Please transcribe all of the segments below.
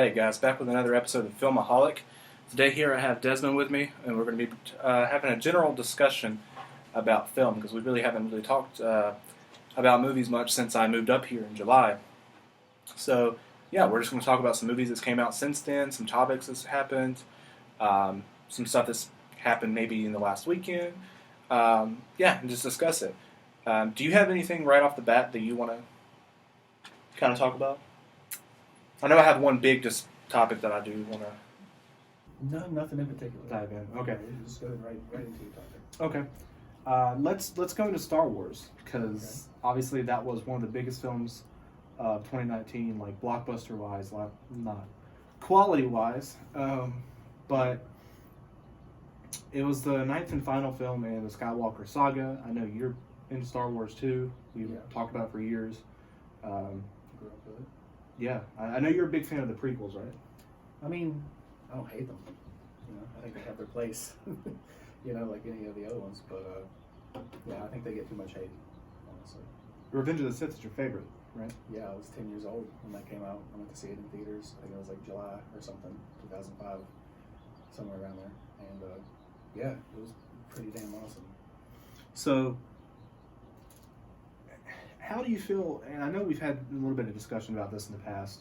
Hey guys, back with another episode of Filmaholic. Today here I have Desmond with me, and we're going to be having a general discussion about film, because we haven't really talked about movies much since I moved up here in July. So, yeah, we're just going to talk about some movies that came out since then, some topics that's happened, some stuff that's happened maybe in the last weekend. And just discuss it. Do you have anything right off the bat that you want to kind of talk about? I know I have one big topic that I do want to... No, nothing in particular. Dive in. Okay. Yeah, just go right into your topic. Okay. Let's go into Star Wars, because obviously that was one of the biggest films of 2019, like blockbuster-wise, not quality-wise, but it was the ninth and final film in the Skywalker saga. I know you're into Star Wars too. We've talked about it for years. Grew up with it. Yeah, I know you're a big fan of the prequels, right? I mean, I don't hate them. I think they have their place. Like any of the other ones. But I think they get too much hate, honestly. Revenge of the Sith is your favorite, right? Yeah, I was 10 years old when that came out. I went to see it in theaters. I think it was like July or something, 2005, somewhere around there. And it was pretty damn awesome. So, how do you feel, and I know we've had a little bit of discussion about this in the past,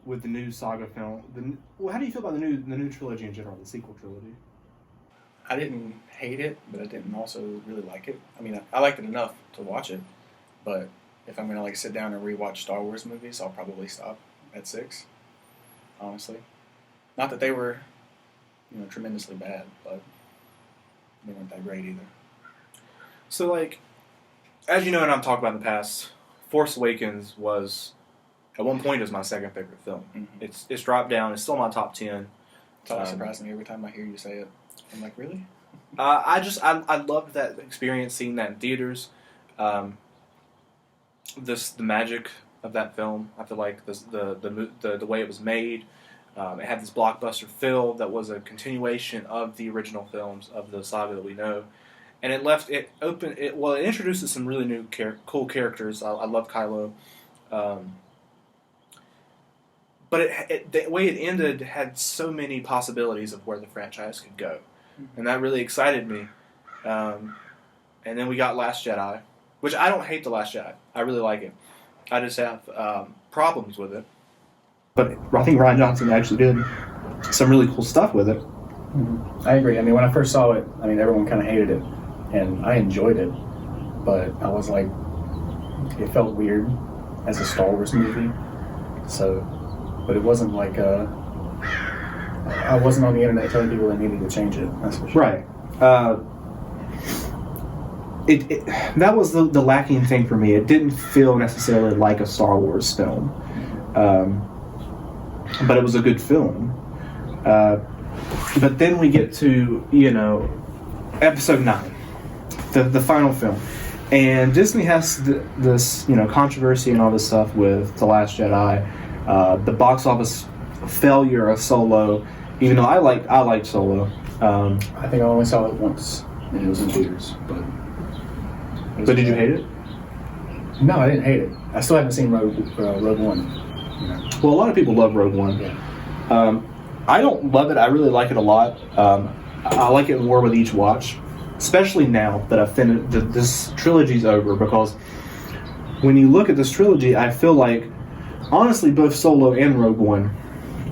with the new saga film. How do you feel about the new trilogy in general, the sequel trilogy? I didn't hate it, but I didn't also really like it. I mean, I liked it enough to watch it, but if I'm going to sit down and rewatch Star Wars movies, I'll probably stop at 6, honestly. Not that they were, tremendously bad, but they weren't that great either. So, as you know, and I've talked about in the past, Force Awakens was, at one point, my second favorite film. Mm-hmm. It's dropped down. It's still in my top 10. It's always surprising every time I hear you say it. I'm like, really? I loved that experience, seeing that in theaters. The magic of that film. I feel like the way it was made. It had this blockbuster feel that was a continuation of the original films of the saga that we know. And it introduces some really new cool characters. I love Kylo. But the way it ended had so many possibilities of where the franchise could go. And that really excited me. And then we got Last Jedi, which I don't hate The Last Jedi. I really like it. I just have problems with it. But I think Rian Johnson actually did some really cool stuff with it. Mm-hmm. I agree. I mean, when I first saw it, everyone kind of hated it. And I enjoyed it. But I was like, it felt weird as a Star Wars movie. But it wasn't like I wasn't on the internet telling people they needed to change it. That's for sure. Right. That was the lacking thing for me. It didn't feel necessarily like a Star Wars film, but it was a good film. But then we get to Episode 9, the final film, and Disney has this controversy and all this stuff with The Last Jedi. The box office failure of Solo, even though I liked Solo. I think I only saw it once, and it was in theaters. But did you hate it? No, I didn't hate it. I still haven't seen Rogue One. Well, a lot of people love Rogue One. Yeah. I don't love it. I really like it a lot. I like it more with each watch, especially now that I've finished. This trilogy's over, because when you look at this trilogy, I feel like, honestly, both Solo and Rogue One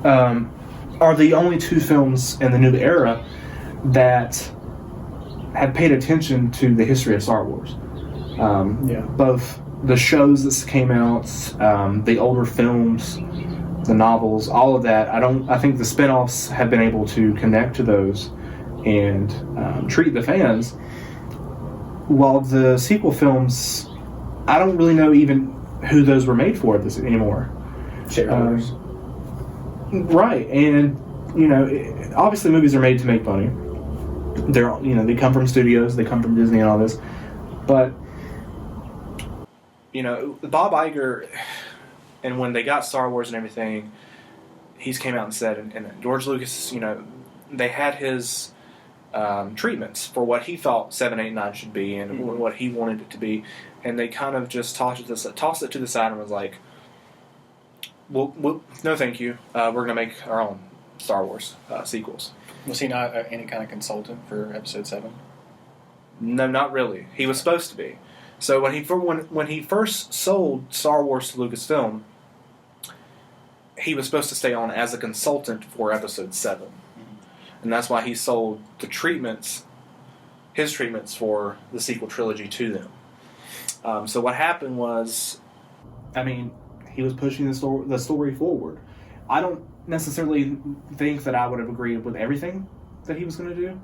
are the only two films in the new era that have paid attention to the history of Star Wars. Both the shows that came out, the older films, the novels, all of that. I think the spin-offs have been able to connect to those and treat the fans. While the sequel films, I don't really know even who those were made for anymore. Shareholders. Right, and obviously movies are made to make money. They come from studios, they come from Disney and all this, but Bob Iger, and when they got Star Wars and everything, he's came out and said, and George Lucas, they had his treatments for what he thought 7, 8, 9 should be, and what he wanted it to be, and they kind of just tossed it to the side and was like, Well, no, thank you. We're going to make our own Star Wars sequels. Was he not any kind of consultant for Episode 7? No, not really. He was supposed to be. So when he first sold Star Wars to Lucasfilm, he was supposed to stay on as a consultant for Episode 7. Mm-hmm. And that's why he sold his treatments for the sequel trilogy to them. So what happened was, he was pushing the story forward. I don't necessarily think that I would have agreed with everything that he was going to do.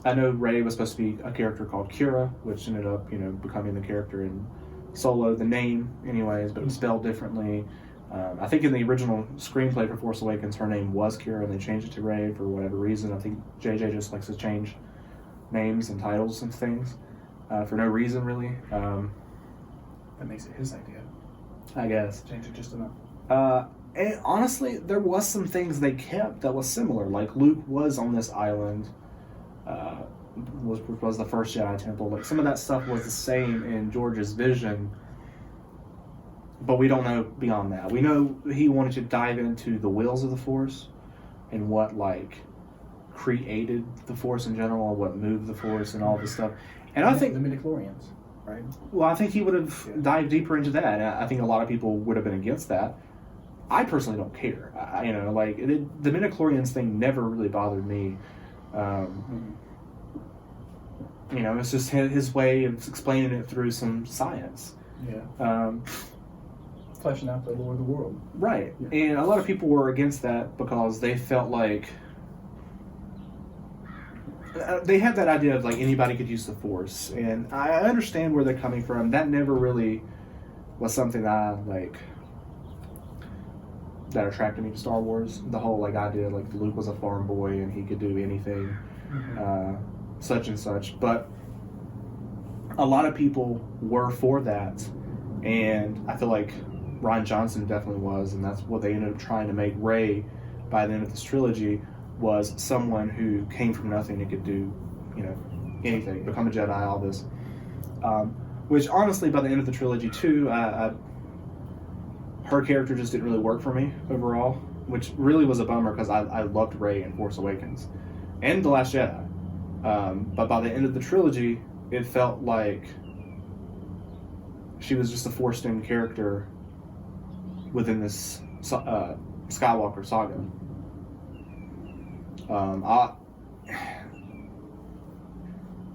I know Rey was supposed to be a character called Kira, which ended up, becoming the character in Solo, the name, anyways, but it was spelled differently. I think in the original screenplay for Force Awakens, her name was Kira, and they changed it to Rey for whatever reason. I think JJ just likes to change names and titles and things for no reason, really. That makes it his idea. I guess. Change it just enough. And honestly, there was some things they kept that was similar. Like Luke was on this island, was the first Jedi Temple. Like some of that stuff was the same in George's vision, but we don't know beyond that. We know he wanted to dive into the wills of the Force and what created the Force in general, what moved the Force, and all this stuff. And I think the midichlorians, right? Well, I think he would have dived deeper into that. And I think a lot of people would have been against that. I personally don't care. The midichlorians thing never really bothered me. It's just his way of explaining it through some science. Yeah. Fleshing out the lore of the world. Right. Yeah. And a lot of people were against that because they felt like they had that idea of anybody could use the Force. And I understand where they're coming from. That never really was something that that attracted me to Star Wars. The whole idea Luke was a farm boy and he could do anything, such and such. But a lot of people were for that, and I feel like Rian Johnson definitely was, and that's what they ended up trying to make Rey by the end of this trilogy, was someone who came from nothing and could do, anything, become a Jedi, all this. Which honestly, by the end of the trilogy too, her character just didn't really work for me overall, which really was a bummer because I loved Rey in Force Awakens and The Last Jedi. But by the end of the trilogy, it felt like she was just a forced-in character within this Skywalker saga.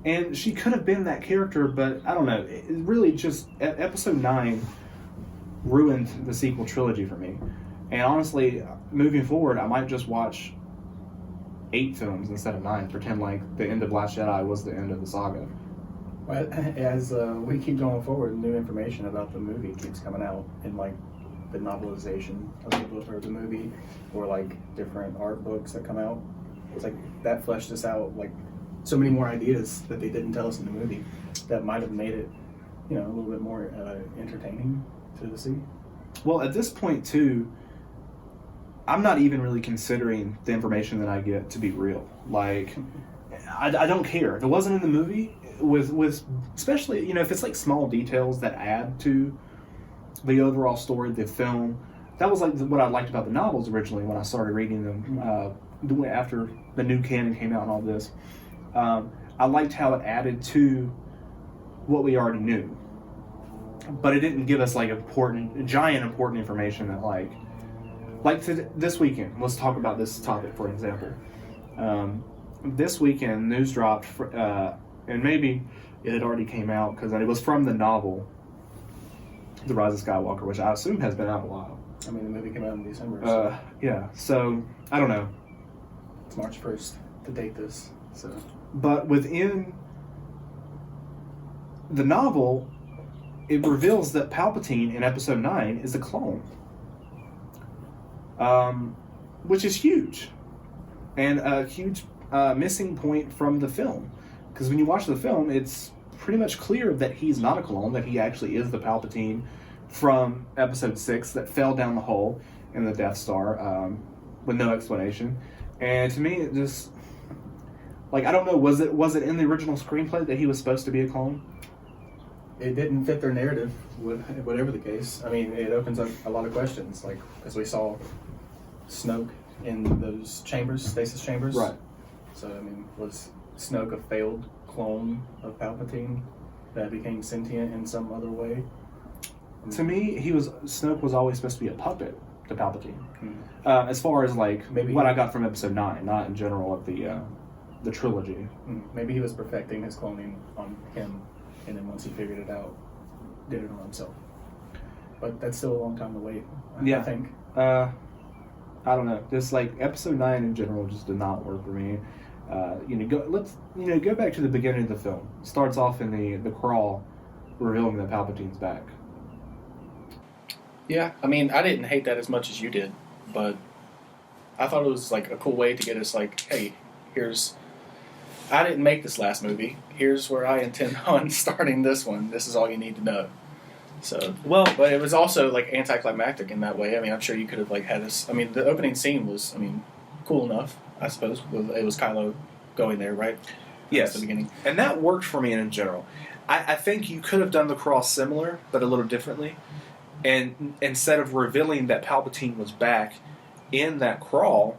And she could have been that character, but I don't know. It really just, Episode 9 ruined the sequel trilogy for me. And honestly, moving forward, I might just watch 8 films instead of 9, pretend like the end of Last Jedi was the end of the saga. Well, as we keep going forward, new information about the movie keeps coming out in the novelization of the book or the movie, or different art books that come out. It's that fleshed us out, so many more ideas that they didn't tell us in the movie that might have made it, a little bit more entertaining to see. Well, at this point too, I'm not even really considering the information that I get to be real. I don't care if it wasn't in the movie. With especially if it's small details that add to the overall story of the film. That was what I liked about the novels originally when I started reading them after the new canon came out and all this. I liked how it added to what we already knew, but it didn't give us important information that this weekend. Let's talk about this topic for example. This weekend, news dropped, and maybe it had already came out because it was from the novel, The Rise of Skywalker, which I assume has been out a while. The movie came out in December. So. Yeah, so I don't know. It's March 1st to date this. So, but within the novel, it reveals that Palpatine in Episode 9 is a clone, which is huge, and a huge missing point from the film. Because when you watch the film, it's pretty much clear that he's not a clone, that he actually is the Palpatine from Episode 6 that fell down the hole in the Death Star with no explanation. And to me, it just... I don't know, was it in the original screenplay that he was supposed to be a clone? it didn't fit their narrative, whatever the case. I mean, it opens up a lot of questions, like, because we saw Snoke in those chambers, stasis chambers. Right. So, I mean, was Snoke a failed clone of Palpatine that became sentient in some other way? To me, Snoke was always supposed to be a puppet to Palpatine. Mm-hmm. As far as like Maybe what I got from Episode 9, not in general of the trilogy. Maybe he was perfecting his cloning on him, and then once he figured it out, did it on himself. But that's still a long time to wait. I think. I don't know. Just like Episode 9 in general just did not work for me. Go back to the beginning of the film. It starts off in the crawl, revealing that Palpatine's back. Yeah, I mean, I didn't hate that as much as you did, but I thought it was like a cool way to get us like, hey, I didn't make this last movie. Here's where I intend on starting this one. This is all you need to know. So, but it was also like anticlimactic in that way. I mean, I'm sure you could have like had this. I mean, the opening scene was, cool enough, I suppose. It was Kylo going there, right? Yes, at the beginning, and that worked for me in general. I think you could have done the cross similar, but a little differently. And instead of revealing that Palpatine was back in that crawl,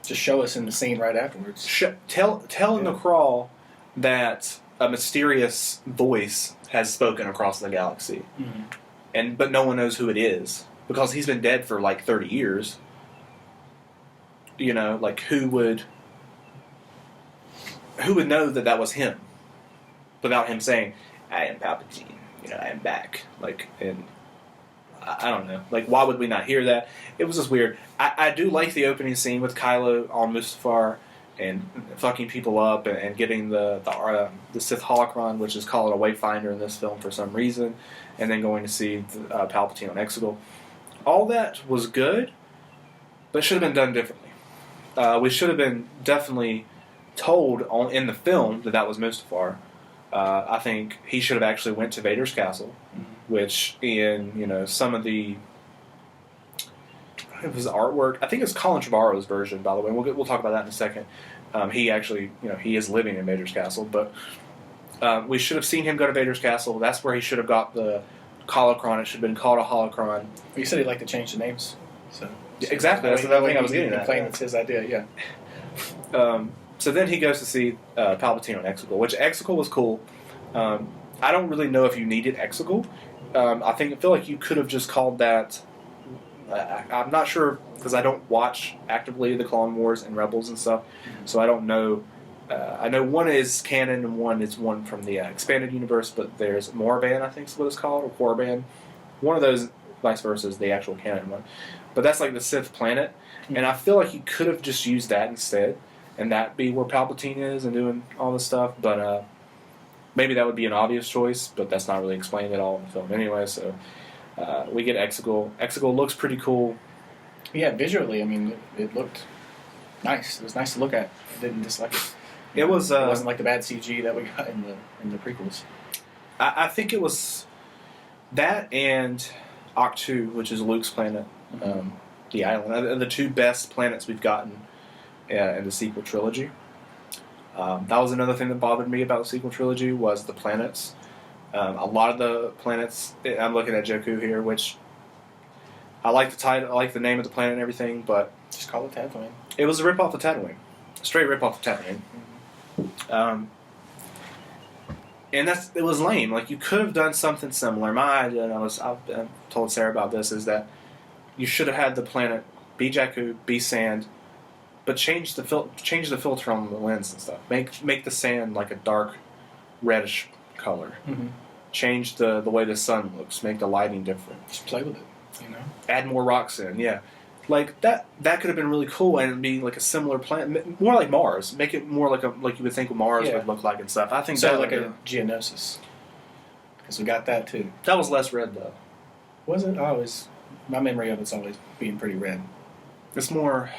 just show us in the scene right afterwards. Tell in the crawl that a mysterious voice has spoken across the galaxy, but no one knows who it is because he's been dead for like 30 years. You know, like who would know that was him without him saying, "I am Palpatine. I am back." Like, and I don't know. Like, why would we not hear that? It was just weird. I do like the opening scene with Kylo on Mustafar and fucking people up and getting the Sith holocron, which is called a Wayfinder in this film for some reason, and then going to see Palpatine on Exegol. All that was good, but it should have been done differently. We should have been definitely told in the film that was Mustafar. I think he should have actually went to Vader's castle, which in some of the it was artwork. I think it's Colin Trevorrow's version, by the way. We'll talk about that in a second. He actually he is living in Vader's castle, but we should have seen him go to Vader's castle. That's where he should have got the holocron. It should have been called a holocron. Well, you said he'd like to change the names, so yeah, exactly. That's the thing I was getting at. Claim it's his idea, yeah. So then he goes to see Palpatine on Exegol, which Exegol was cool. I don't really know if you needed Exegol. I feel like you could have just called that. I'm not sure because I don't watch actively the Clone Wars and Rebels and stuff, so I don't know. I know one is canon and one is one from the expanded universe, but there's Morban, I think is what it's called, or Korriban. One of those, vice versa, is the actual canon one. But that's like the Sith planet, and I feel like you could have just used that instead, and that be where Palpatine is and doing all this stuff. But maybe that would be an obvious choice, but that's not really explained at all in the film anyway. So we get Exegol. Exegol looks pretty cool. Yeah, visually, it looked nice. It was nice to look at. I didn't dislike it. It was. It wasn't like the bad CG that we got in the prequels. I think it was that and Octu, which is Luke's planet, the island, the two best planets we've gotten in the sequel trilogy. That was another thing that bothered me about the sequel trilogy was the planets. A lot of the planets, I'm looking at Jakku here, which I like the title, I like the name of the planet and everything, but just call it Tatooine. It was a rip off of Tatooine, straight rip off of Tatooine. And it was lame. Like, you could have done something similar. My idea, and I've told Sarah about this, is that you should have had the planet be Jakku, be sand, but change the filter on the lens and stuff. Make the sand like a dark reddish color. Mm-hmm. Change the way the sun looks. Make the lighting different. Just play with it, Add more rocks in, yeah. Like that could have been really cool and it'd be like a similar planet, more like Mars. Make it more like you would think Mars would look like and stuff. I think so, like a Geonosis, because we got that too. That was less red though. Was it? My memory of it's always being pretty red. It's more.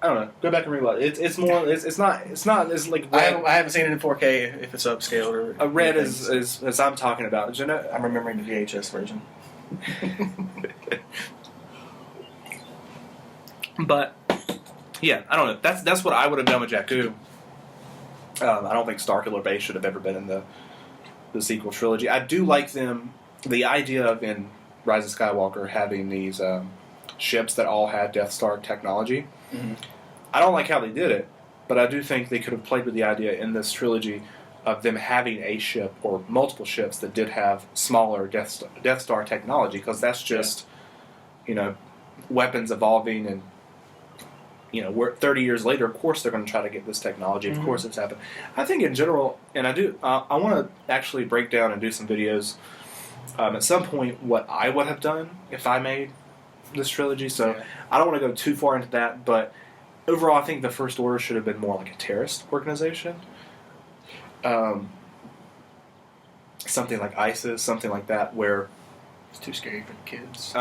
I don't know. Go back and rewatch. It's more. It's not as like red. I haven't seen it in 4K if it's upscaled or. A red is as I'm talking about. I'm remembering the VHS version. But yeah, I don't know. That's what I would have done with Jakku. I don't think Starkiller Base should have ever been in the the sequel trilogy. I do like them. The idea of in Rise of Skywalker having these ships that all had Death Star technology. Mm-hmm. I don't like how they did it, but I do think they could have played with the idea in this trilogy of them having a ship or multiple ships that did have smaller Death Star technology, because that's just, weapons evolving, and, we're 30 years later, of course they're going to try to get this technology. Of course it's happened. I think in general, and I want to actually break down and do some videos at some point what I would have done if I made this trilogy, so I don't want to go too far into that, but overall I think the First Order should have been more like a terrorist organization. Something like ISIS, something like that, where It's too scary for the kids.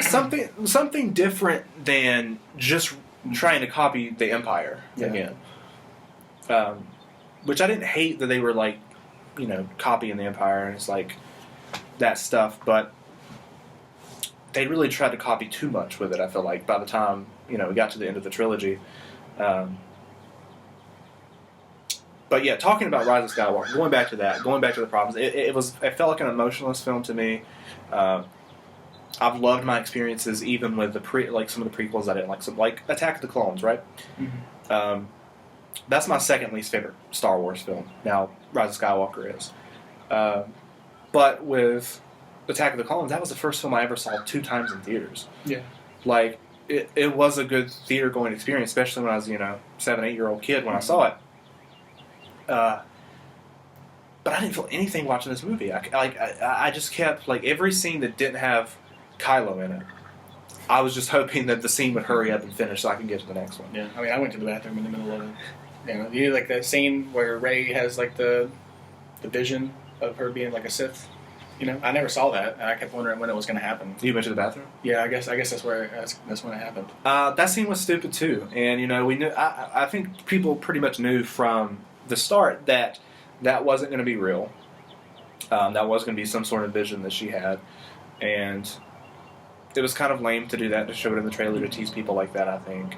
something different than just trying to copy the Empire again. Which I didn't hate that they were like, copying the Empire and it's like that stuff, but they really tried to copy too much with it. I feel like by the time we got to the end of the trilogy. But yeah, talking about Rise of Skywalker, going back to the problems, it felt like an emotionless film to me. I've loved my experiences even with some of the prequels I didn't like, like Attack of the Clones, right? Mm-hmm. That's my second least favorite Star Wars film. Now, Rise of Skywalker is. But with Attack of the Clones, that was the first film I ever saw 2 times in theaters. Yeah. Like, it was a good theater-going experience, especially when I was, 7, 8-year-old kid when I saw it. But I didn't feel anything watching this movie. I just kept, every scene that didn't have Kylo in it, I was just hoping that the scene would hurry up and finish so I can get to the next one. Yeah, I mean, I went to the bathroom in the middle of it. You like that scene where Rey has, the vision of her being, a Sith? I never saw that, and I kept wondering when it was going to happen. You went to the bathroom? Yeah, I guess that's when it happened. That scene was stupid, too. And, we knew... I think people pretty much knew from the start that wasn't going to be real. That was going to be some sort of vision that she had. And it was kind of lame to do that, to show it in the trailer, to tease people like that, I think.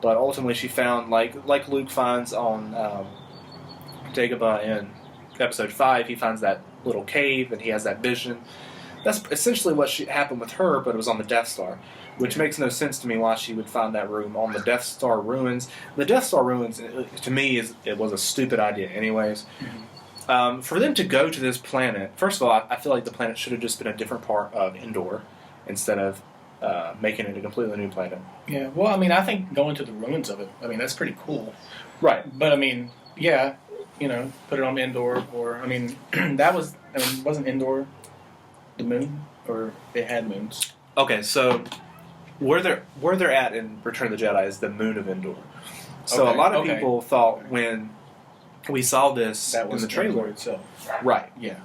But ultimately she found, like Luke finds on Dagobah in Episode 5, he finds that little cave and he has that vision. That's essentially what happened with her, but it was on the Death Star. Which makes no sense to me why she would find that room on the Death Star ruins. The Death Star ruins, to me, it was a stupid idea anyways. Mm-hmm. For them to go to this planet, first of all, I feel like the planet should have just been a different part of Endor instead of making it a completely new planet. Yeah, well, I mean, I think going to the ruins of it, that's pretty cool. Right. But, yeah, put it on Endor, or, wasn't Endor the moon? Or it had moons? Okay, so... Where they're at in Return of the Jedi is the moon of Endor. So a lot of people thought when we saw this that was in the trailer Endor itself. Right. Yeah.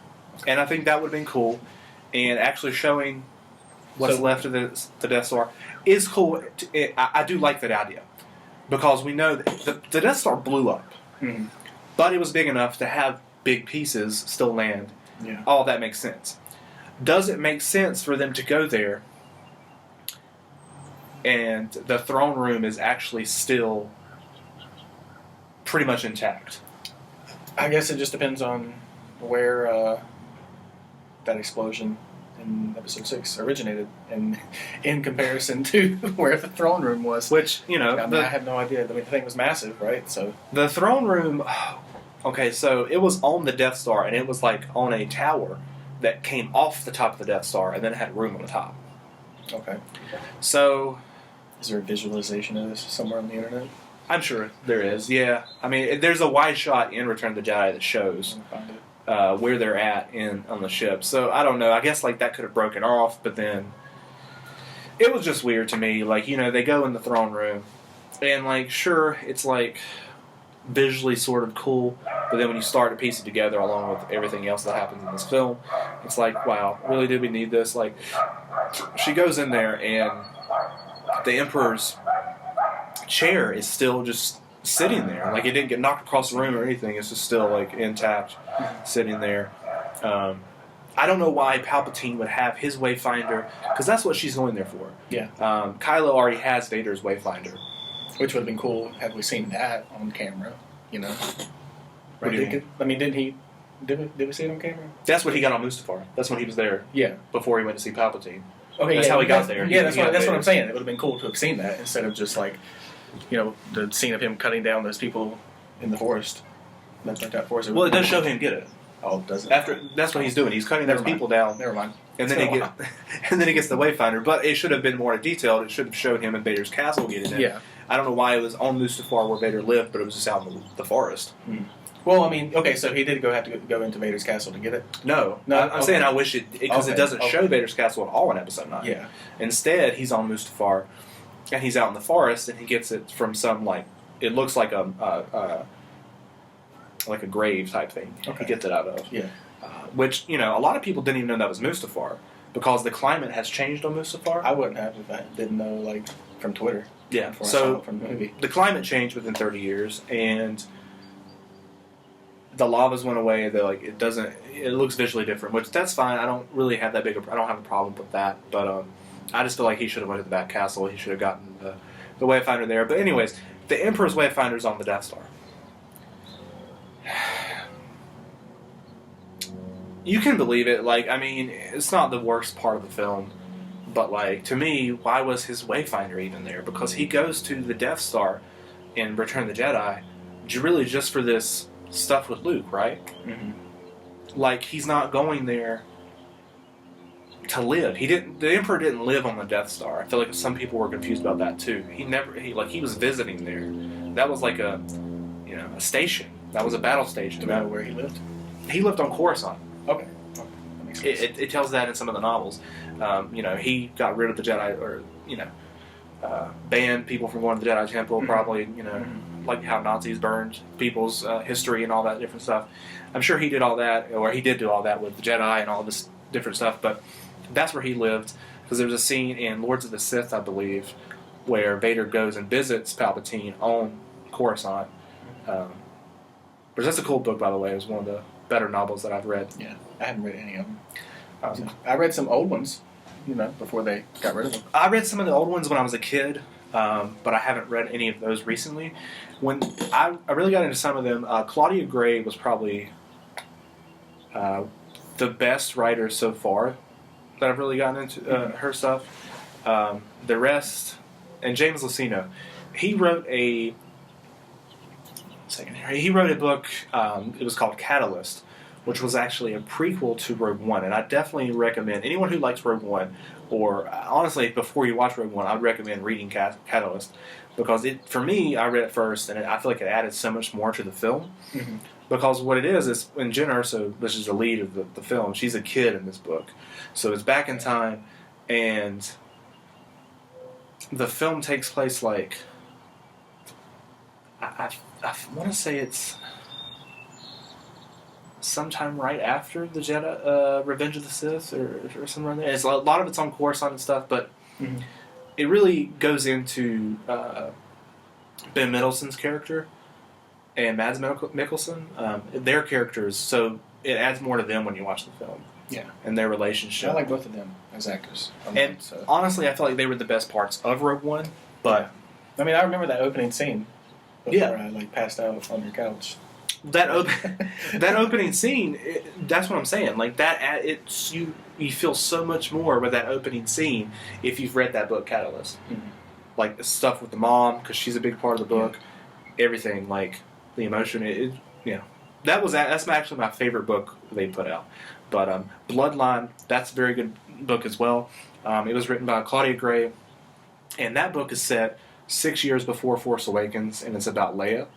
And I think that would have been cool. And actually showing what's left of the Death Star is cool. I do like that idea. Because we know that the Death Star blew up. Mm-hmm. But it was big enough to have big pieces still land. Yeah. All that makes sense. Does it make sense for them to go there and the throne room is actually still pretty much intact? I guess it just depends on where that explosion in Episode 6 originated, and in comparison to where the throne room was. Which, I have no idea. The thing was massive, right? So the throne room... Okay, so it was on the Death Star, and it was on a tower that came off the top of the Death Star, and then it had room on the top. Okay. So... Is there a visualization of this somewhere on the internet? I'm sure there is, yeah. I mean, there's a wide shot in Return of the Jedi that shows where they're at on the ship. So, I don't know. I guess, that could have broken off, but then... It was just weird to me. They go in the throne room, and, sure, it's, visually sort of cool, but then when you start to piece it together along with everything else that happens in this film, it's wow, really did we need this? She goes in there, and... the Emperor's chair is still just sitting there. It didn't get knocked across the room or anything. It's just still, intact, sitting there. I don't know why Palpatine would have his Wayfinder, because that's what she's going there for. Yeah. Kylo already has Vader's Wayfinder. Which would have been cool had we seen that on camera, What do you mean? I mean, didn't he? Did we see it on camera? That's what he got on Mustafar. That's when he was there. Yeah. Before he went to see Palpatine. Okay, that's how he got there. Yeah, that's what Vader's. I'm saying. It would have been cool to have seen that instead of just like, the scene of him cutting down those people in the forest. That's like that forest. Well, it does show him get it. Oh, does it? That's what he's doing. He's cutting those people down. Never mind. And then he gets the Wayfinder. But it should have been more detailed. It should have showed him in Vader's castle getting it. Yeah. I don't know why it was on Mustafar where Vader lived, but it was just out in the forest. Hmm. Well, I mean, okay, so he did have to go into Vader's castle to get it. No, I'm saying I wish it because it doesn't show Vader's castle at all in Episode 9. Yeah. Instead, he's on Mustafar, and he's out in the forest, and he gets it from some it looks like a grave type thing. Okay. He gets it out of. Yeah. Which a lot of people didn't even know that was Mustafar because the climate has changed on Mustafar. I wouldn't have if I didn't know from Twitter. Yeah. Before I So saw it from the movie. the climate changed within 30 years, and the lavas went away. It looks visually different, which that's fine. I don't really have that I don't have a problem with that. But I just feel like he should have went to the back castle. He should have gotten the Wayfinder there. But anyways, the Emperor's Wayfinder is on the Death Star. You can believe it. It's not the worst part of the film. But, to me, why was his Wayfinder even there? Because he goes to the Death Star in Return of the Jedi really just for this stuff with Luke, right? Mm-hmm. He's not going there to live. The Emperor didn't live on the Death Star. I feel like some people were confused about that, too. He was visiting there. That was like a station. That was a battle station. Do you know where he lived? He lived on Coruscant. Okay. That makes sense. It tells that in some of the novels. He got rid of the Jedi, or banned people from going to the Jedi Temple. Mm-hmm. Probably, like how Nazis burned people's history and all that different stuff. I'm sure he did all that, or he did do all that with the Jedi and all this different stuff. But that's where he lived, because there's a scene in Lords of the Sith, I believe, where Vader goes and visits Palpatine on Coruscant. But that's a cool book, by the way. It was one of the better novels that I've read. Yeah, I haven't read any of them. I read some old ones, before they got rid of them. I read some of the old ones when I was a kid, but I haven't read any of those recently. When I really got into some of them, Claudia Gray was probably the best writer so far that I've really gotten into her stuff. The rest, and James Luceno, he wrote a book. It was called Catalyst, which was actually a prequel to Rogue One, and I definitely recommend anyone who likes Rogue One, or honestly, before you watch Rogue One, I'd recommend reading Catalyst, because for me, I read it first, and I feel like it added so much more to the film. Mm-hmm. Because what it is when Jen Erso, which is the lead of the film, she's a kid in this book, so it's back in time, and the film takes place I want to say it's sometime right after the Jedi Revenge of the Sith or somewhere there. It's a lot of it's on Coruscant and stuff, but it really goes into Ben Mendelsohn's character and Mads Mikkelsen, their characters. So it adds more to them when you watch the film. Yeah, and their relationship. I like both of them as actors. Honestly, I feel like they were the best parts of Rogue One. But I remember that opening scene. Before I passed out on your couch. That opening scene, that's what I'm saying. You feel so much more with that opening scene if you've read that book, Catalyst. Mm-hmm. The stuff with the mom, because she's a big part of the book. Yeah. Everything, the emotion. That's actually my favorite book they put out. But Bloodline, that's a very good book as well. It was written by Claudia Gray, and that book is set 6 years before Force Awakens, and it's about Leia.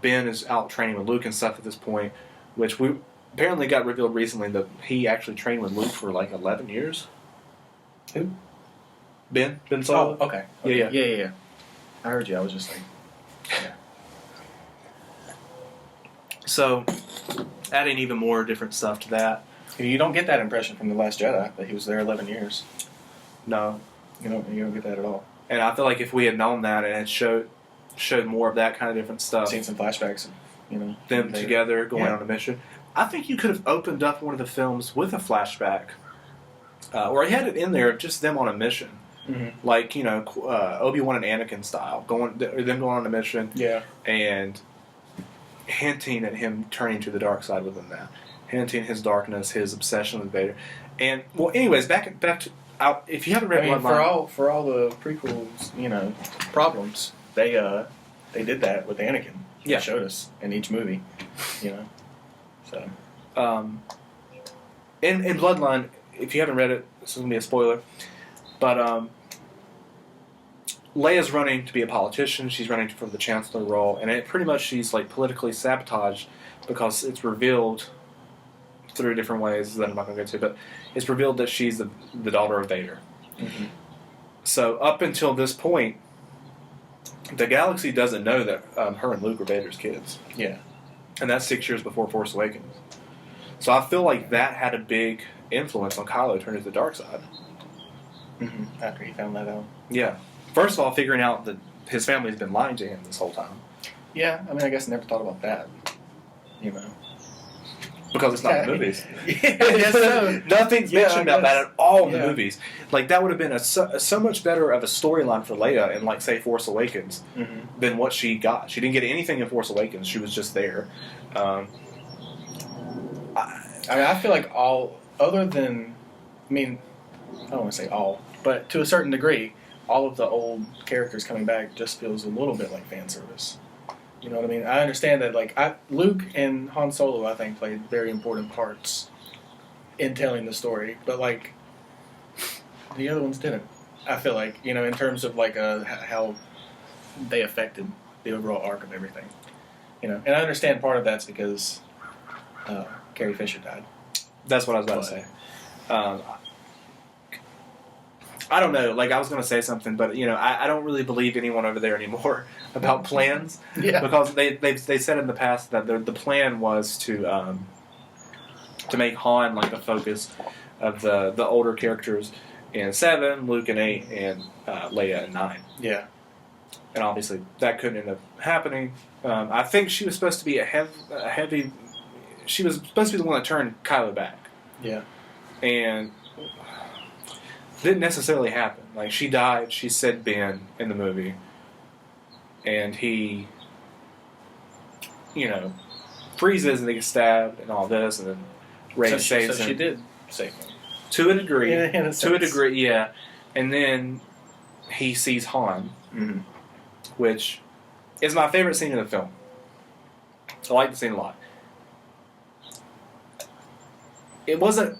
Ben is out training with Luke and stuff at this point, which we apparently got revealed recently that he actually trained with Luke for 11 years. Who? Ben Solo. Oh, okay. Yeah. I heard you. I was just yeah. So, adding even more different stuff to that. You don't get that impression from The Last Jedi, that he was there 11 years. No. You don't get that at all. And I feel like if we had known that and it showed more of that kind of different stuff. Seen some flashbacks, them together going on a mission. I think you could have opened up one of the films with a flashback. Or he had it in there of just them on a mission. Mm-hmm. Obi-Wan and Anakin style. Them going on a mission. Yeah. And hinting at him turning to the dark side within that, hinting his darkness, his obsession with Vader, and well, anyways, back to if you haven't read Bloodline, for all the prequels, problems, they did that with Anakin. They showed us in each movie, So, in Bloodline, if you haven't read it, this is gonna be a spoiler, but Leia's running to be a politician. She's running for the chancellor role, and pretty much she's like politically sabotaged because it's revealed through different ways that I'm not going to go to, but it's revealed that she's the daughter of Vader. Mm-hmm. So up until this point, the galaxy doesn't know that her and Luke are Vader's kids. Yeah. And that's 6 years before Force Awakens. So I feel like that had a big influence on Kylo turning to the dark side. Mm-hmm. After he found that out. Yeah. First of all, figuring out that his family's been lying to him this whole time. Yeah, I mean, I guess I never thought about that. Because it's not in the movies. Yeah, I guess so. Nothing's mentioned about that at all in the Yeah. movies. Like, that would have been so much better of a storyline for Leia in, like, say, Force Awakens than what she got. She didn't get anything in Force Awakens. She was just there. I feel like other than, I don't want to say all, but to a certain degree, all of the old characters coming back just feels a little bit like fan service. You know what I mean? I understand that, like, Luke and Han Solo, I think, played very important parts in telling the story, but, like, the other ones didn't. I feel like, in terms of, like, how they affected the overall arc of everything. And I understand part of that's because Carrie Fisher died. That's what I was about to say. I don't know. Like, I was going to say something, but, I don't really believe anyone over there anymore about plans. Yeah. Because they said in the past that the plan was to make Han, like, the focus of the older characters in 7, Luke in 8, and Leia in 9. Yeah. And obviously, that couldn't end up happening. I think she was supposed to be a heavy... She was supposed to be the one that turned Kylo back. Yeah. And... didn't necessarily happen. Like, she died, she said Ben in the movie, and he, freezes and he gets stabbed and all this, and then Rey saves him. So she did save him. To a degree. In a to a degree, yeah. And then he sees Han, which is my favorite scene in the film. I like the scene a lot. It wasn't...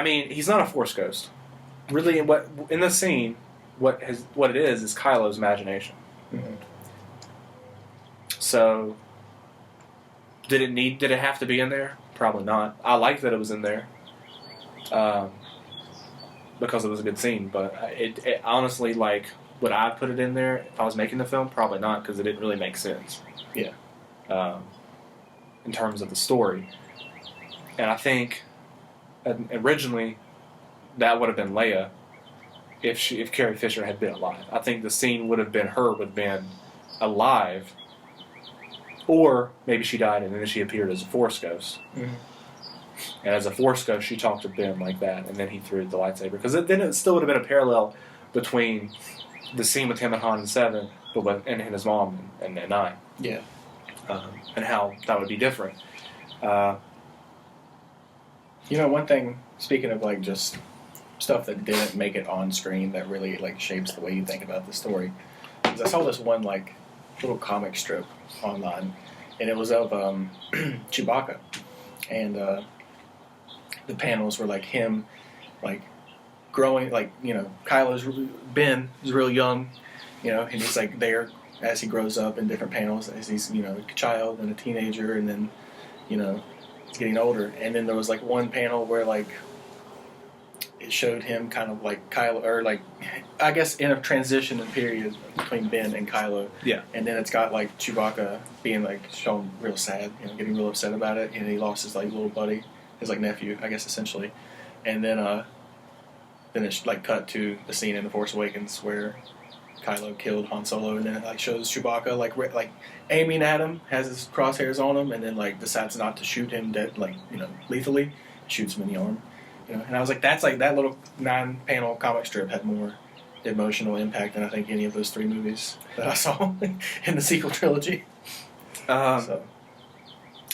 he's not a Force ghost. Really, in the scene, what it is Kylo's imagination. Mm-hmm. So, did it have to be in there? Probably not. I like that it was in there, because it was a good scene. But it honestly, like, would I put it in there if I was making the film? Probably not, because it didn't really make sense. Yeah. In terms of the story, and I think. Originally, that would have been Leia if Carrie Fisher had been alive. I think the scene would have been alive, or maybe she died and then she appeared as a Force ghost. Mm-hmm. And as a Force ghost, she talked to Ben like that, and then he threw the lightsaber. Because then it still would have been a parallel between the scene with him and Han in 7, and his mom in 9. Yeah. And how that would be different. One thing, speaking of, like, just stuff that didn't make it on screen that really, like, shapes the way you think about the story, is I saw this one, like, little comic strip online, and it was of Chewbacca, and the panels were, like, him, like, growing, like, Ben is real young, and he's, like, there as he grows up in different panels, as he's, a child and a teenager, and then, getting older. And then there was, like, one panel where, like, it showed him kind of like Kylo, or, like, I guess in a transition period between Ben and Kylo. Yeah. And then it's got, like, Chewbacca being, like, shown real sad, getting real upset about it, and he lost his, like, little buddy, his, like, nephew, I guess, essentially. And then it's, like, cut to the scene in The Force Awakens where Kylo killed Han Solo, and then it, like, shows Chewbacca, like aiming at him, has his crosshairs on him, and then, like, decides not to shoot him dead, like, lethally, shoots him in the arm. And I was like, that's, like, that little 9-panel comic strip had more emotional impact than I think any of those 3 movies that I saw in the sequel trilogy. So.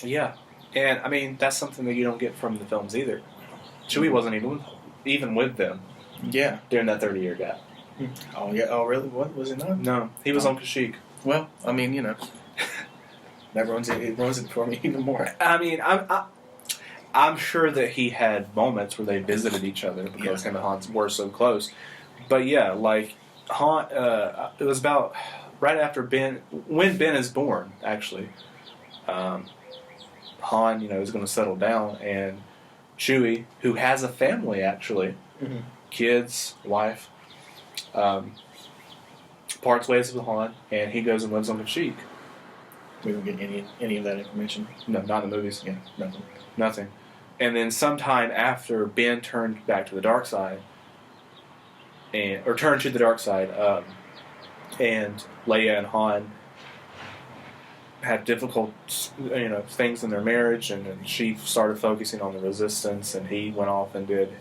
Yeah, and I mean that's something that you don't get from the films either. Chewie wasn't even with them. Yeah, during that 30-year gap. Oh yeah. Oh really? What was it not? No, he was on Kashyyyk. Well, I mean, that ruins it. It ruins it for me even more. I mean, I'm sure that he had moments where they visited each other because him and Han were so close. But yeah, like Han, it was about right after when Ben is born, actually. Han, is going to settle down, and Chewie, who has a family actually, kids, wife, parts ways with Han, and he goes and lives on Kashyyyk. We don't get any of that information. No, not in the movies. Yeah, Nothing. And then sometime after Ben turned back to the dark side, or turned to the dark side, and Leia and Han had difficult, things in their marriage, and then she started focusing on the Resistance, and he went off and did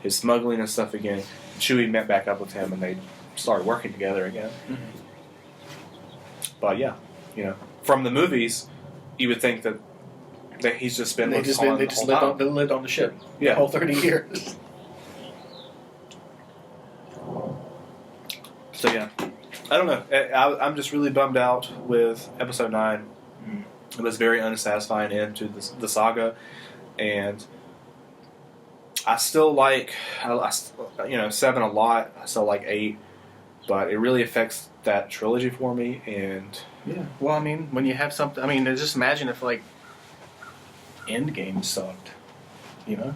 his smuggling and stuff again. Chewie met back up with him, and they started working together again. But yeah, from the movies, you would think that he's just been with Han they just lived on the ship the whole 30 years. So yeah, I don't know. I'm just really bummed out with Episode 9. It was a very unsatisfying end to the saga, and I still like 7 a lot. I still like 8, but it really affects that trilogy for me. And yeah, well, I mean, when you have something, I mean, just imagine if Endgame sucked.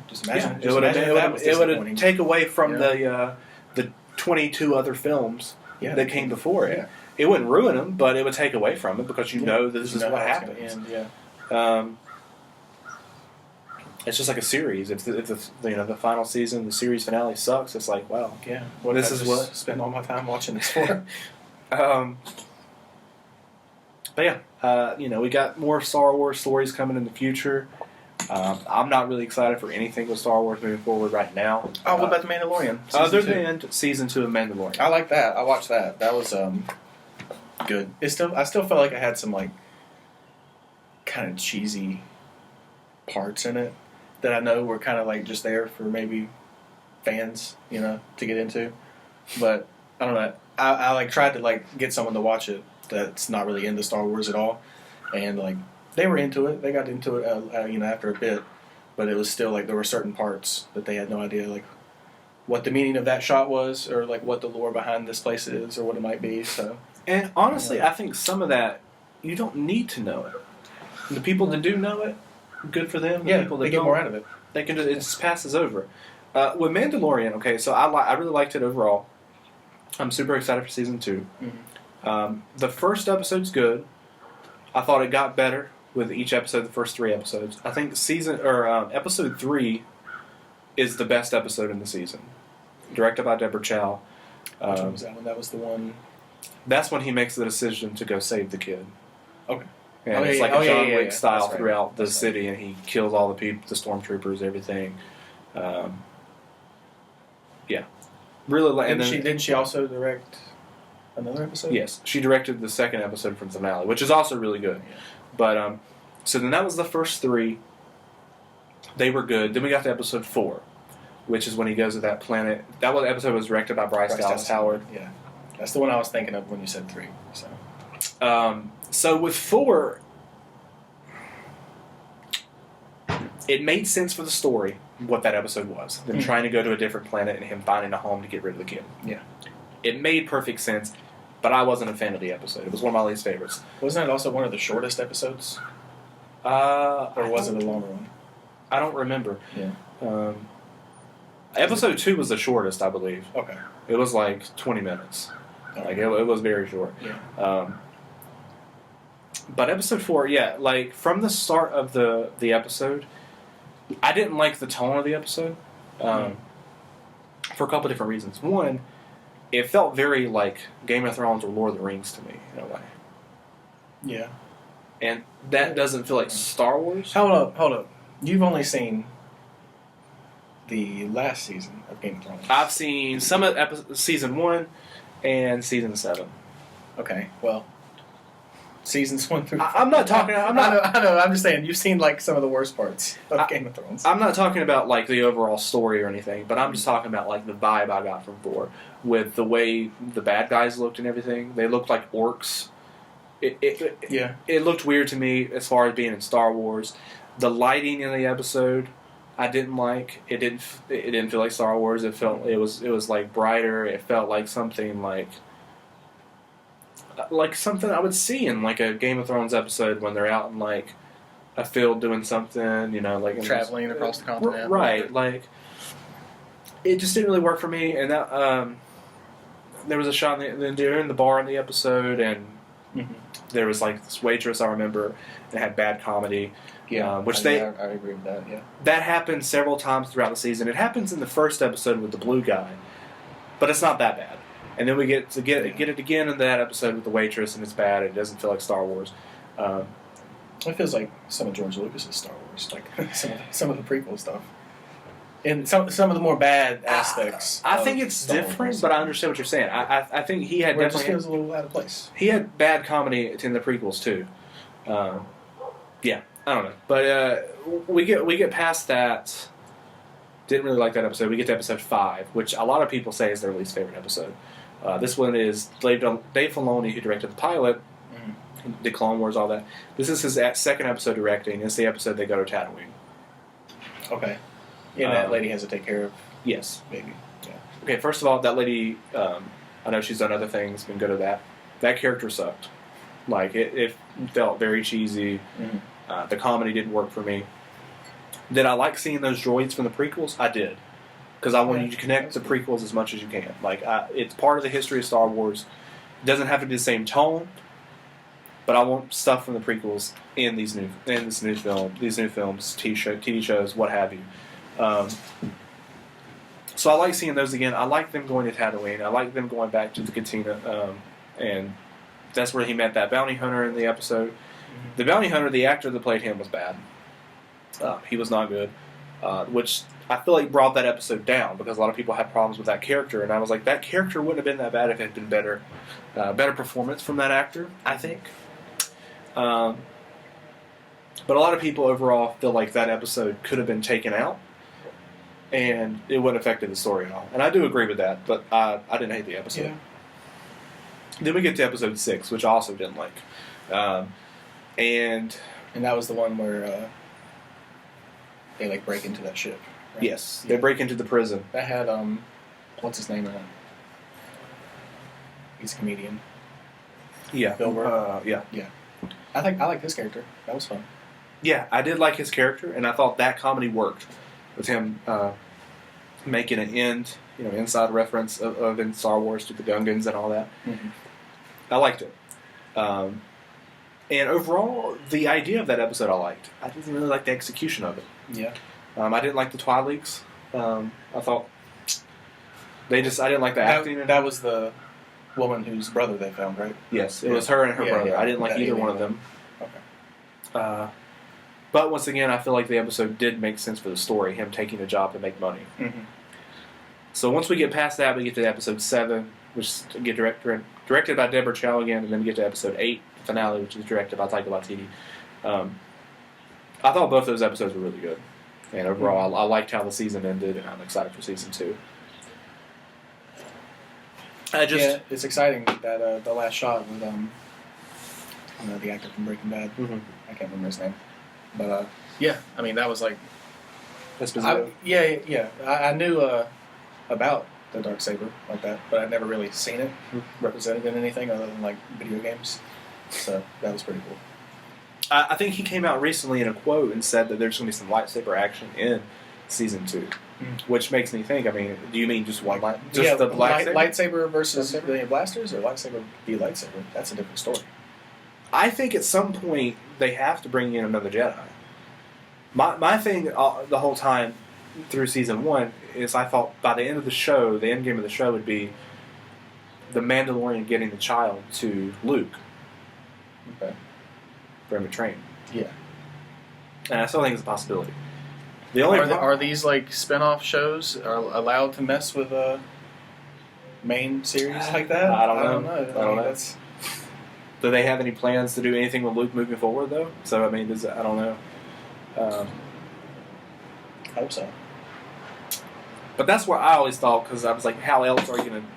Just imagine. It would take away from the 22 other films that came before it. Yeah. It wouldn't ruin them, but it would take away from it because this is what happens. It's just like a series. If the final season, the series finale sucks, it's like, wow. Yeah. Well, this is what I spend all my time watching this for. But yeah, we got more Star Wars stories coming in the future. I'm not really excited for anything with Star Wars moving forward right now. Oh, what about The Mandalorian? Other than Season 2 of Mandalorian. I like that. I watched that. That was good. I still felt like I had some kind of cheesy parts in it that I know were kind of just there for maybe fans, to get into. But I don't know. I tried to get someone to watch it that's not really into Star Wars at all, and they were into it. They got into it, after a bit, but it was still there were certain parts that they had no idea what the meaning of that shot was, or what the lore behind this place is, or what it might be. So, and honestly, I think some of that you don't need to know it. The people that do know it, good for them. The people that they get more out of it. They can it just passes over. With Mandalorian, okay, so I really liked it overall. I'm super excited for Season 2. The first episode's good. I thought it got better with each episode, the first 3 episodes. I think episode 3 is the best episode in the season. Directed by Deborah Chow. Which one was that one? That was the one... That's when he makes the decision to go save the kid. Okay. And it's like a John Wick style throughout the city, and he kills all the people, the stormtroopers, everything. Yeah. Really, didn't she also direct another episode? Yes. She directed the second episode from the finale, which is also really good. Yeah. But, so then that was the first 3. They were good. Then we got to episode 4, which is when he goes to that planet. That episode was directed by Bryce Dallas Howard. Yeah. That's the one I was thinking of when you said 3. So with 4, it made sense for the story what that episode was. Them trying to go to a different planet and him finding a home to get rid of the kid. Yeah. It made perfect sense, but I wasn't a fan of the episode. It was one of my least favorites. Wasn't it also one of the shortest episodes? Or was it a longer one? I don't remember. Yeah. Episode 2 was the shortest, I believe. Okay. It was 20 minutes. Okay. It was very short. Yeah. But episode 4, from the start of the episode, I didn't like the tone of the episode for a couple of different reasons. One, it felt very Game of Thrones or Lord of the Rings to me, in a way. Yeah. And that doesn't feel like Star Wars. Hold up. You've only seen the last season of Game of Thrones? I've seen some of season 1 and season 7. Okay, well, seasons 1 through. I'm not talking. I know. I'm just saying you've seen like some of the worst parts of Game of Thrones. I'm not talking about like the overall story or anything, but I'm just talking about like the vibe I got from 4 with the way the bad guys looked and everything. They looked like orcs. It looked weird to me as far as being in Star Wars. The lighting in the episode, I didn't like. It didn't feel like Star Wars. It was like brighter. It felt like something like something I would see in like a Game of Thrones episode when they're out in like a field doing something, like traveling across the continent. Right, like it just didn't really work for me. And that there was a shot they're in the bar in the episode, and there was like this waitress I remember that had bad comedy. Yeah, I agree with that. Yeah, that happened several times throughout the season. It happens in the first episode with the blue guy, but it's not that bad. And then we get it again in that episode with the waitress, and it's bad. It doesn't feel like Star Wars. It feels like some of George Lucas's Star Wars, like some of the prequel stuff, and some of the more bad aspects. I think it's different, but I understand what you're saying. I think he had Where it definitely just feels a little out of place. He had bad comedy in the prequels too. Yeah, I don't know, but we get past that. Didn't really like that episode. We get to episode 5, which a lot of people say is their least favorite episode. This one is Dave Filoni, who directed the pilot, the Clone Wars, all that. This is his second episode directing. It's the episode they go to Tatooine. Okay. Yeah, that lady has to take care of. Yes. Baby. Yeah. Okay, first of all, that lady, I know she's done other things, been good at that. That character sucked. Like, it felt very cheesy. The comedy didn't work for me. Did I like seeing those droids from the prequels? I did. Because I wanted you to connect the prequels as much as you can. Like, it's part of the history of Star Wars. It doesn't have to be the same tone, but I want stuff from the prequels in these new films, TV shows, what have you. So I like seeing those again. I like them going to Tatooine. I like them going back to the Cantina, and that's where he met that bounty hunter in the episode. The bounty hunter, the actor that played him, was bad. He was not good, which I feel like brought that episode down because a lot of people had problems with that character, and I was like, that character wouldn't have been that bad if it had been better performance from that actor, I think. But a lot of people overall feel like that episode could have been taken out, and it wouldn't have affected the story at all. And I do agree with that, but I didn't hate the episode. Yeah. Then we get to episode 6, which I also didn't like. And that was the one where they like break into that ship. Right? Yes, they break into the prison. That had what's his name in it? He's a comedian. Yeah, Bill Burr. Yeah. I like his character. That was fun. Yeah, I did like his character, and I thought that comedy worked with him making an inside reference of in Star Wars to the Gungans and all that. I liked it. And overall, the idea of that episode I liked. I didn't really like the execution of it. Yeah. I didn't like the Twi'leks. I thought I didn't like the acting. That was the woman whose brother they found, right? Yes, it was her and her brother. I didn't like either one of them. Okay. But once again, I feel like the episode did make sense for the story, him taking a job to make money. So once we get past that, we get to episode 7, which is directed by Deborah Chow again, and then we get to episode 8, the finale, which is directed by Taika Waititi. I thought both those episodes were really good. And overall, I liked how the season ended, and I'm excited for season 2. It's exciting that the last shot with the actor from Breaking Bad. I can't remember his name, but I mean that was like. I knew about the Darksaber like that, but I'd never really seen it represented in anything other than like video games. So that was pretty cool. I think he came out recently in a quote and said that there's going to be some lightsaber action in season 2, which makes me think. I mean, do you mean just one the lightsaber versus civilian blasters, or lightsaber v lightsaber? That's a different story. I think at some point they have to bring in another Jedi. My thing the whole time through season 1 is I thought by the end of the show, the end game of the show would be the Mandalorian getting the child to Luke. Okay. For him to train. Yeah. And I still think it's a possibility. The only are these like spin-off shows are allowed to mess with main series like that? I don't know. I don't know. Do they have any plans to do anything with Luke moving forward, though? So, I mean, I don't know. I hope so. But that's where I always thought, because I was like, how else are you going to...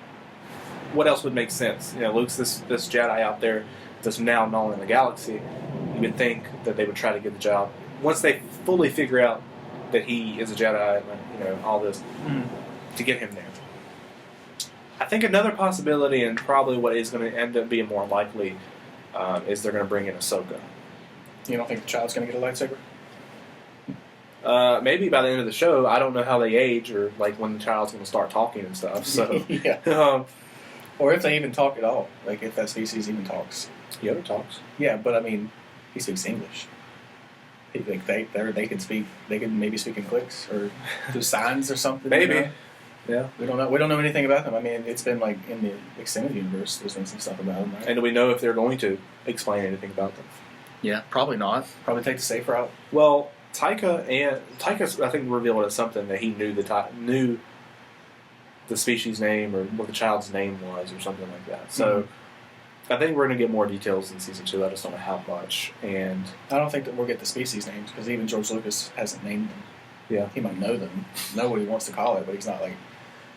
What else would make sense? You know, Luke's this Jedi out there that's now known in the galaxy. You would think that they would try to get the job. Once they fully figure out that he is a Jedi and, you know, all this, to get him there. I think another possibility, and probably what is going to end up being more likely, is they're going to bring in Ahsoka. You don't think the child's going to get a lightsaber? Maybe by the end of the show. I don't know how they age, or like when the child's going to start talking and stuff. So, yeah. Or if they even talk at all, like if that species even talks. Yoda talks. Yeah, but I mean, he speaks English. Like they could speak. They could maybe speak in clicks or through signs or something. Maybe. You know? Yeah. We don't know. We don't know anything about them. I mean, it's been like in the extended universe. There's been some stuff about them, right? And do we know if they're going to explain anything about them? Yeah, probably not. Probably take the safe route. Well, Taika, I think, revealed as something that he knew the species name or what the child's name was or something like that. So I think we're going to get more details in season 2. I just don't know how much. And I don't think that we'll get the species names because even George Lucas hasn't named them. Yeah, he might know them, know what he wants to call it, but he's not like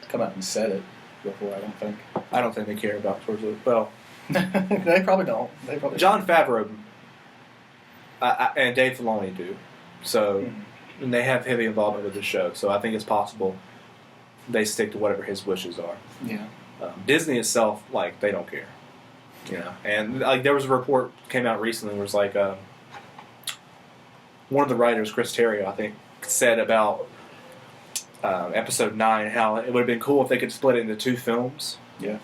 come out and said it before. I don't think they care about George Lucas. Well, they probably don't. Jon Favreau and Dave Filoni do. So and they have heavy involvement with the show. So I think it's possible they stick to whatever his wishes are. Yeah. Disney itself, like, they don't care. You know, and like there was a report came out recently where it's like one of the writers, Chris Terrio, I think, said about episode 9 how it would have been cool if they could split it into 2 films. Yeah.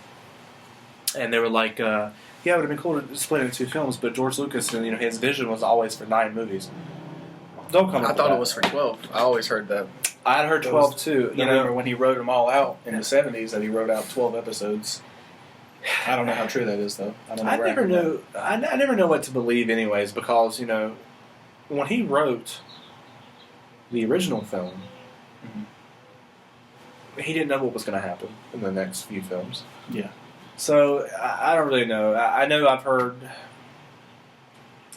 And they were like, yeah, it would have been cool to split it into 2 films, but George Lucas, you know, his vision was always for 9 movies. Don't come. I thought it was for 12. I always heard that. I had heard 12 too. You know, when he wrote them all out in the 70s, that he wrote out 12 episodes. I don't know how true that is, though. I never know what to believe, anyways, because you know, when he wrote the original film, he didn't know what was going to happen in the next few films. Yeah. So I don't really know. I know I've heard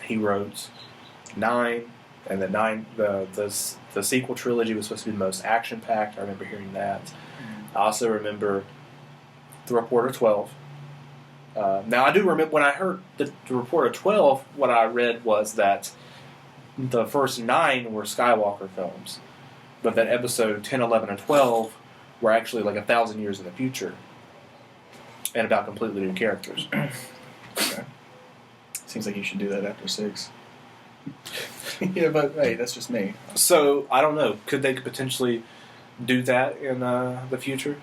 he wrote 9, and the sequel trilogy was supposed to be the most action packed. I remember hearing that. I also remember the report of 12. Now I do remember when I heard the report of 12. What I read was that the first 9 were Skywalker films, but that episode 10, 11, and 12 were actually like 1,000 years in the future, and about completely new characters. Okay. Seems like you should do that after 6. Yeah, but hey, that's just me. So I don't know. Could they potentially do that in the future?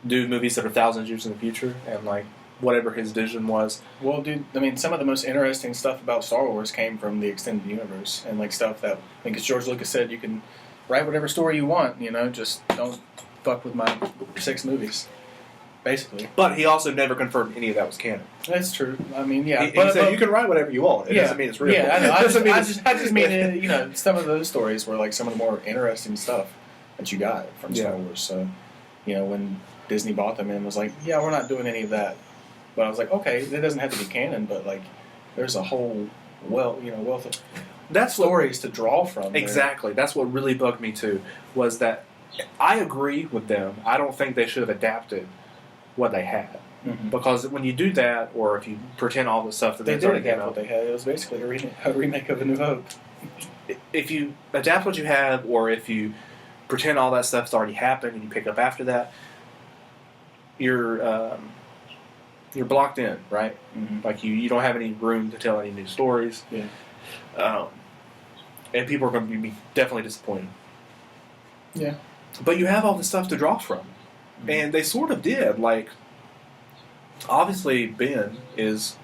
Do movies that are 1,000 years in the future, and like whatever his vision was. Well, dude, I mean, some of the most interesting stuff about Star Wars came from the extended universe, and like stuff that, I think, as George Lucas said, you can write whatever story you want. You know, just don't fuck with my 6 movies, basically. But he also never confirmed any of that was canon. That's true. I mean, yeah. He said you can write whatever you want. It doesn't mean it's real. Yeah, I know. I just mean, you know, some of those stories were like some of the more interesting stuff that you got from Star Wars. So, you know, when Disney bought them and was like, yeah, we're not doing any of that. But I was like, okay, it doesn't have to be canon, but like, there's a whole wealth of stories to draw from. Exactly. That's what really bugged me too. Was that I agree with them. I don't think they should have adapted what they had. Because when you do that, or if you pretend all the stuff that they did adapt what they had, it was basically a remake of A New Hope. If you adapt what you have, or if you pretend all that stuff's already happened and you pick up after that, you're blocked in, right? Like you don't have any room to tell any new stories. Yeah. And people are going to be definitely disappointed. Yeah. But you have all this stuff to draw from. And they sort of did. Like, obviously, Ben is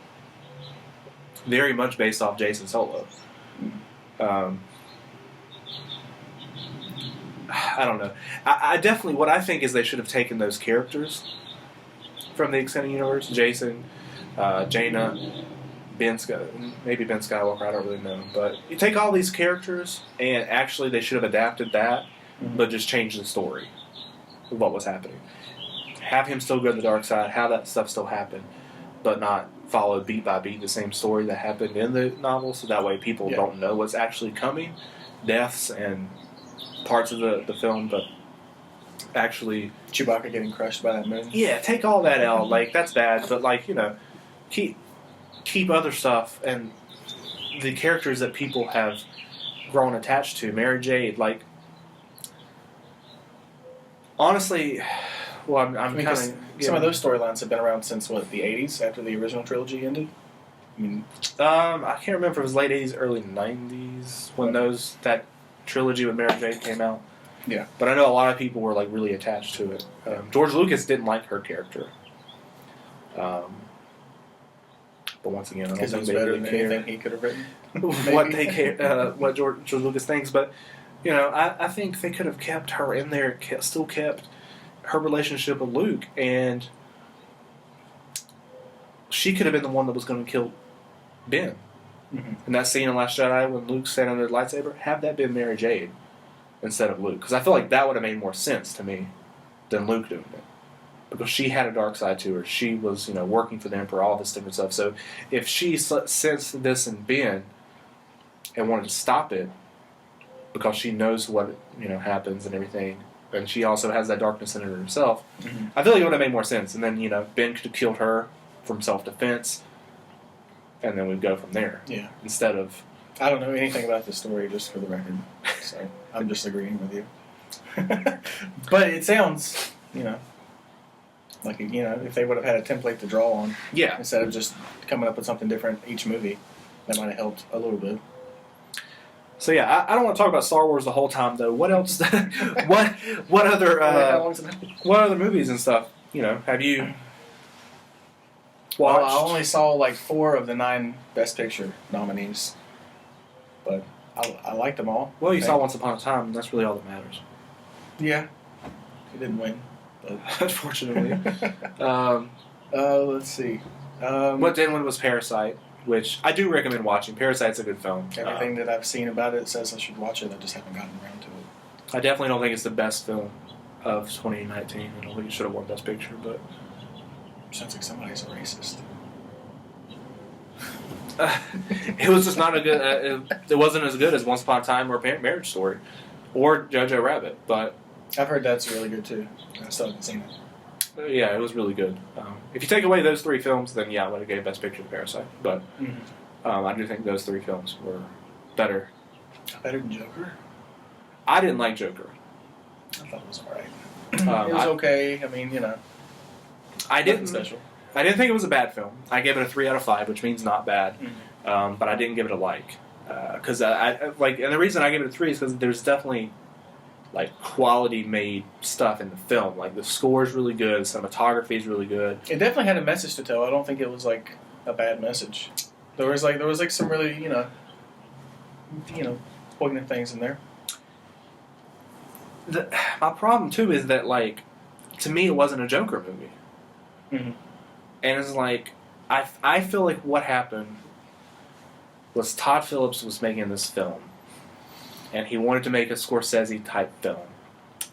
very much based off Jason Solo. I don't know. I definitely, what I think is they should have taken those characters from the extended universe, Jason, Jaina, maybe Ben Skywalker, I don't really know. But you take all these characters, and actually they should have adapted that, but just changed the story of what was happening. Have him still go to the dark side, have that stuff still happen, but not follow beat by beat the same story that happened in the novel, so that way people don't know what's actually coming, deaths and parts of the film, but actually Chewbacca getting crushed by that moon. Yeah, take all that out. Like, that's bad, but, like, you know, keep other stuff and the characters that people have grown attached to. Mary Jade, like, honestly, well, I'm kind of... Some of those storylines have been around since, what, the 80s, after the original trilogy ended? I mean... I can't remember if it was late 80s, early 90s when that trilogy with Mary Jade came out. Yeah. But I know a lot of people were, like, really attached to it. George Lucas didn't like her character. But once again, I don't think they better really than care anything he could have written. what George Lucas thinks. But, you know, I think they could have kept her in there, still kept her relationship with Luke, and she could have been the one that was going to kill Ben. Mm-hmm. In that scene in Last Jedi when Luke's standing under the lightsaber, have that been Mary Jade instead of Luke. Because I feel like that would have made more sense to me than Luke doing it. Because she had a dark side to her. She was, you know, working for the Emperor, all this different stuff. So if she sensed this in Ben and wanted to stop it because she knows what, you know, happens and everything, and she also has that darkness in her herself, I feel like it would have made more sense. And then, you know, Ben could have killed her from self-defense, and then we'd go from there. Yeah. Instead of... I don't know anything about the story, just for the record. So I'm just agreeing with you. But it sounds, you know, like, you know, if they would have had a template to draw on, Yeah. instead of just coming up with something different each movie, that might have helped a little bit. So yeah, I don't want to talk about Star Wars the whole time though. What else? what other How long's it been? what other movies and stuff? You know, have you watched? Well, I only saw like 4 of the 9 Best Picture nominees, but I liked them all. Well, you saw Once Upon a Time, and that's really all that matters. Yeah, he didn't win, but Unfortunately. let's see. What didn't win was Parasite, which I do recommend watching. Parasite's a good film. Everything that I've seen about it says I should watch it. I just haven't gotten around to it. I definitely don't think it's the best film of 2019. I don't think it should have won Best Picture, but Sounds like somebody's a racist. it was just not a good. It wasn't as good as Once Upon a Time or Marriage Story, or Jojo Rabbit. But I've heard that's really good too. I still haven't seen it. yeah, it was really good. If you take away those 3 films, then yeah, I would have gave Best Picture to Parasite. But I do think those 3 films were better. Better than Joker? I didn't like Joker. I thought it was alright. It was okay. I mean, you know, I didn't special. I didn't think it was a bad film. I gave it a 3 out of 5, which means not bad. But I didn't give it a like, because I like, and the reason I gave it a 3 is because there's definitely like quality made stuff in the film. Like the score is really good, cinematography is really good. It definitely had a message to tell. I don't think it was like a bad message. There was like some really, you know, poignant things in there. My problem too is that, like, to me it wasn't a Joker movie. And it's like, I feel like what happened was Todd Phillips was making this film, and he wanted to make a Scorsese type film,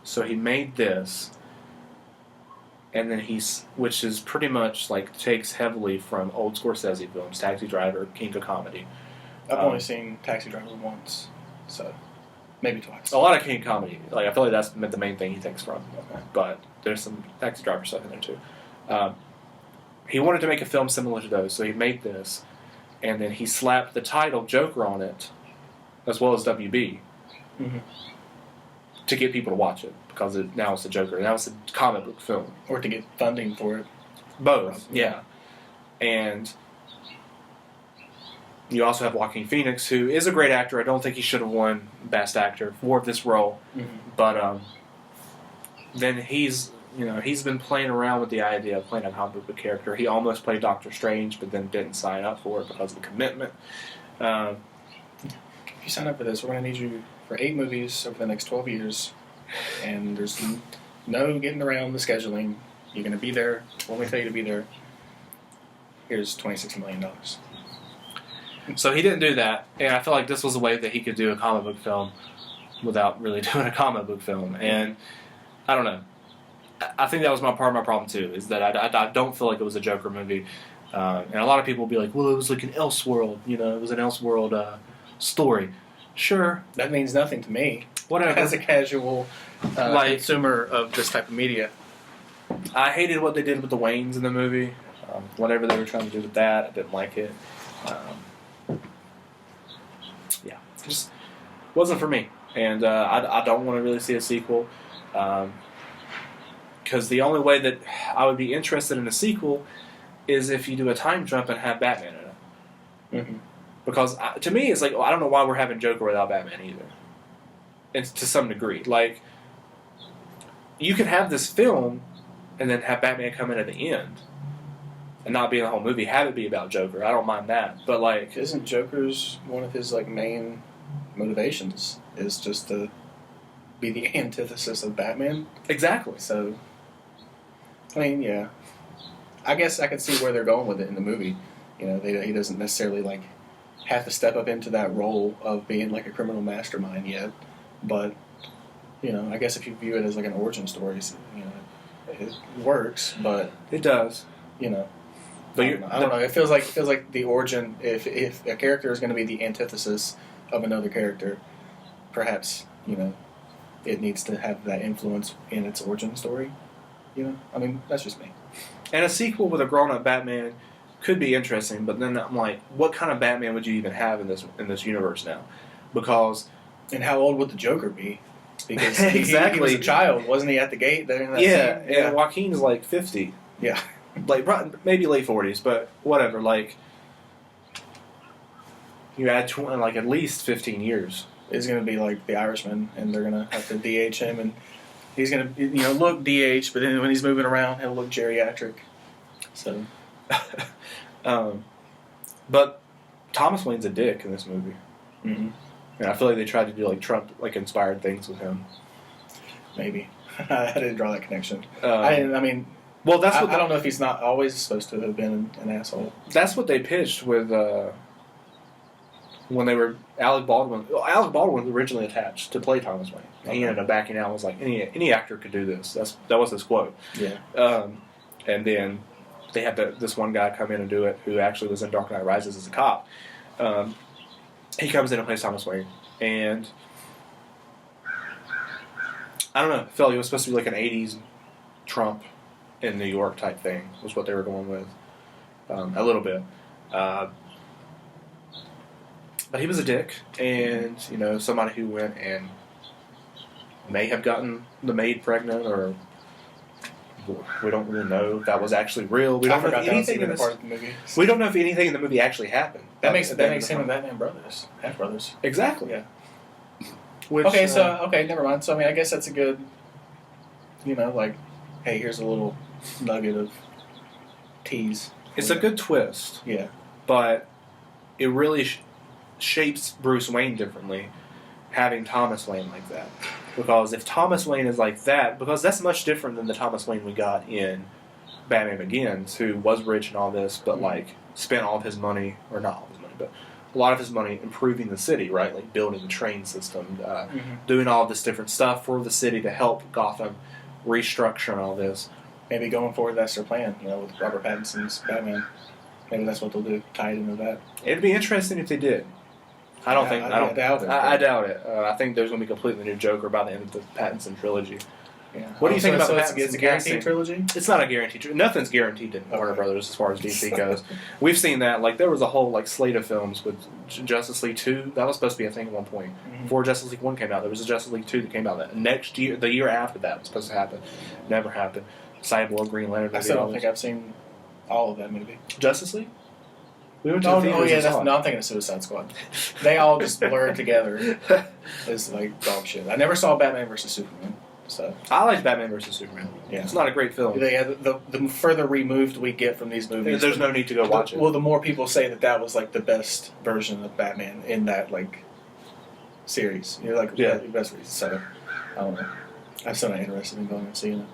so he made this, and then which is pretty much like takes heavily from old Scorsese films, Taxi Driver, King of Comedy. I've only seen Taxi Driver once, so maybe twice. A lot of King of Comedy, like I feel like that's the main thing he takes from, but there's some Taxi Driver stuff in there too. He wanted to make a film similar to those, so he made this, and then he slapped the title Joker on it, as well as WB, to get people to watch it, because now it's the Joker. Now it's a comic book film. Or to get funding for it. Both, yeah. And you also have Joaquin Phoenix, who is a great actor. I don't think he should have won Best Actor for this role, but then he's been playing around with the idea of playing a comic book character. He almost played Doctor Strange, but then didn't sign up for it because of the commitment. If you sign up for this, we're going to need you for 8 movies over the next 12 years, and there's no getting around the scheduling. You're going to be there when we tell you to be there. Here's $26 million. So he didn't do that, and I feel like this was a way that he could do a comic book film without really doing a comic book film. And I don't know. I think that was part of my problem too, is that I don't feel like it was a Joker movie. And a lot of people will be like, well, it was like an Elseworld, it was an Elseworld story. Sure. That means nothing to me. Whatever. As a casual consumer of this type of media. I hated what they did with the Waynes in the movie. Whatever they were trying to do with that, I didn't like it. It just wasn't for me. And I don't want to really see a sequel. Because the only way that I would be interested in a sequel is if you do a time jump and have Batman in it. Mm-hmm. Because to me, it's like, I don't know why we're having Joker without Batman either. And to some degree. Like, you could have this film and then have Batman come in at the end and not be in the whole movie. Have it be about Joker. I don't mind that. But, like... Isn't Joker's one of his, main motivations is just to be the antithesis of Batman? Exactly. So... I mean, yeah. I guess I could see where they're going with it in the movie. He doesn't necessarily, have to step up into that role of being, a criminal mastermind yet. But, I guess if you view it as, an origin story, it works, but... It does. But I don't know. It feels like the origin, if a character is going to be the antithesis of another character, perhaps, it needs to have that influence in its origin story. I mean, that's just me. And a sequel with a grown-up Batman could be interesting, but then I'm like, what kind of Batman would you even have in this universe now? Because... And how old would the Joker be? Because exactly. He was a child, wasn't he, at the gate there in that scene? And Joaquin's 50. Yeah. Maybe late 40s, but whatever, you add at least 15 years. It's going to be like The Irishman, and they're going to have to DH him, and he's going to, look DH, but then when he's moving around, he'll look geriatric. So, but Thomas Wayne's a dick in this movie. Mm-hmm. And I feel like they tried to do Trump inspired things with him. Maybe. I didn't draw that connection. Well, that's what I don't know if he's not always supposed to have been an asshole. That's what they pitched with when they were Alec Baldwin. Well, Alec Baldwin was originally attached to play Thomas Wayne. Okay. He ended up backing out. Was like any actor could do this. That was his quote. Yeah. And then they had this one guy come in and do it, who actually was in Dark Knight Rises as a cop. He comes in and plays Thomas Wayne, and I don't know. I felt like it was supposed to be an '80s Trump in New York type thing was what they were going with, a little bit. But he was a dick, and somebody who went and may have gotten the maid pregnant, or we don't really know if that was actually real. We don't know if anything in part of the movie. We don't know if anything in the movie actually happened. That makes him and Batman brothers, half brothers. Exactly. Yeah. Which, never mind. So I guess that's a good, hey, here's a little nugget of tease. It's a good twist. Yeah. But it really shapes Bruce Wayne differently, having Thomas Wayne like that. Because if Thomas Wayne is like that, because that's much different than the Thomas Wayne we got in Batman Begins, who was rich and all this, but spent all of his money, or not all of his money, but a lot of his money improving the city, right? Building the train system, doing all of this different stuff for the city to help Gotham restructure and all this. Maybe going forward, that's their plan, with Robert Pattinson's Batman. Maybe that's what they'll do, tie it into that. It'd be interesting if they did. I doubt it. I doubt it. I think there's going to be a completely new Joker by the end of the Pattinson trilogy. Yeah. What do you think about the Pattinson it's a guaranteed trilogy? It's not a guaranteed. Nothing's guaranteed in Warner Brothers as far as DC goes. We've seen that. There was a whole slate of films with Justice League 2. That was supposed to be a thing at one point. Mm-hmm. Before Justice League 1 came out, there was a Justice League 2 that came out that next year. The year after that was supposed to happen. Never happened. Cyborg, Green Lantern. I still don't think I've seen all of that movie. Justice League? We went to the theaters and saw it. I'm thinking of Suicide Squad. They all just blurred together as dog shit. I never saw Batman vs Superman. So I like Batman vs Superman. Yeah. It's not a great film. Yeah, the further removed we get from these movies, there's no need to go watch it. Well, the more people say that was the best version of Batman in that series. The best reason. So I don't know. I'm still not interested in going and seeing it.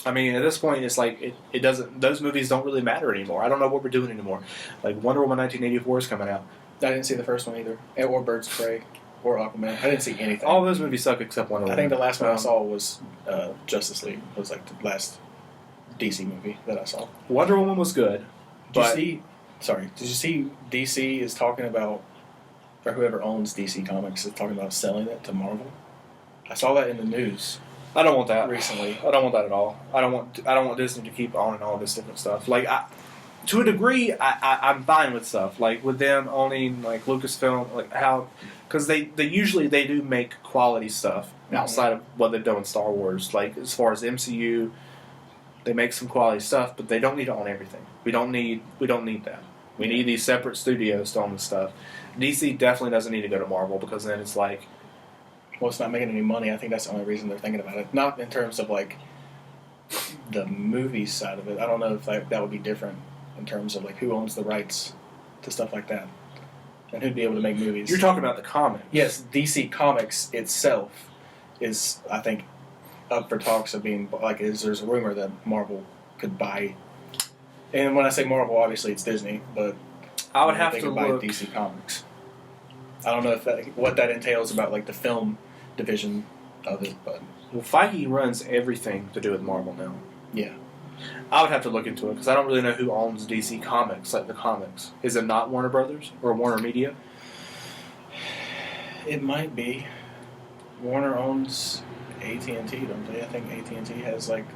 I mean, at this point, it's like it doesn't. Those movies don't really matter anymore. I don't know what we're doing anymore. Like Wonder Woman 1984 is coming out. I didn't see the first one either, or Birds of Prey, or Aquaman. I didn't see anything. All those movies suck except Wonder Woman. I think the last one I saw was Justice League. It was like the last DC movie that I saw. Wonder Woman was good. Did you see DC is talking about, or whoever owns DC Comics is talking about selling it to Marvel? I saw that in the news I don't want that recently. I don't want that at all. I don't want Disney to keep owning all this different stuff. Like, to a degree, I'm fine with stuff like with them owning like Lucasfilm, like how, because they usually do make quality stuff outside of what they've done with Star Wars. Like as far as MCU, they make some quality stuff, but they don't need to own everything. We don't need that. We need these separate studios to own the stuff. DC definitely doesn't need to go to Marvel because then it's like, well, it's not making any money. I think that's the only reason they're thinking about it. Not in terms of like the movie side of it. I don't know if that would be different in terms of like who owns the rights to stuff like that and who'd be able to make movies. you're talking about the comic. Yes, DC Comics itself is, I think, up for talks of being like. There's a rumor that Marvel could buy. And when I say Marvel, obviously it's Disney, but I would have they to could buy look. DC Comics. I don't know if what that entails about like the film division of it, but Well, Feige runs everything to do with Marvel now. yeah. I would have to look into it because I don't really know who owns DC Comics, like the comics. Is it not Warner Brothers or Warner Media? It might be. Warner owns AT&T, don't they? I think AT&T has like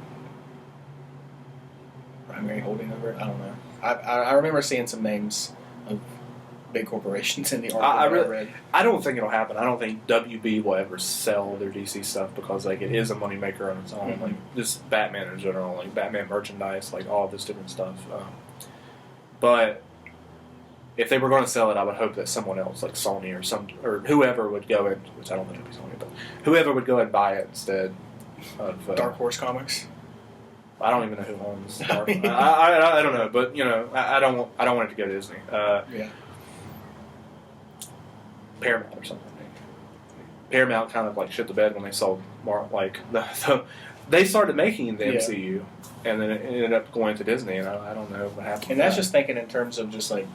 primary holding over it. I don't know. I remember seeing some names of big corporations in the article I I read. I don't think it'll happen. I don't think WB will ever sell their DC stuff because like it is a moneymaker on its own. Mhm. Like just Batman in general, like Batman merchandise, like all this different stuff. But if they were going to sell it, I would hope that someone else, like Sony or whoever, would go in. Which I don't think it'd be Sony, but whoever would go and buy it instead of Dark Horse Comics. I don't even know who owns Dark. I don't know, but you know, I don't want it to go to Disney. Yeah. Paramount or something. Paramount kind of like shit the bed when they sold they started making the MCU, and then it ended up going to Disney, and I don't know what happened. And that's just thinking in terms of just like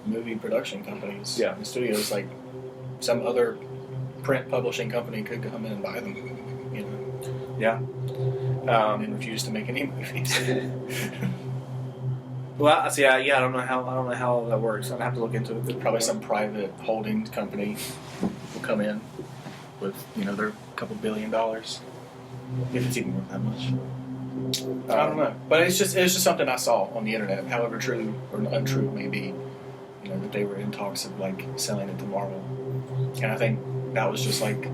movie production companies. Yeah. And studios, like some other print publishing company could come in and buy them, you know, yeah. and refuse to make any movies. Well, see, I don't know how that works. I'd have to look into it. Probably some private holding company will come in with, you know, their couple $1 billion, if it's even worth that much. I don't know, but it's just something I saw on the internet. However true or untrue it may be, you know, that they were in talks of like selling it to Marvel, and I think that was just like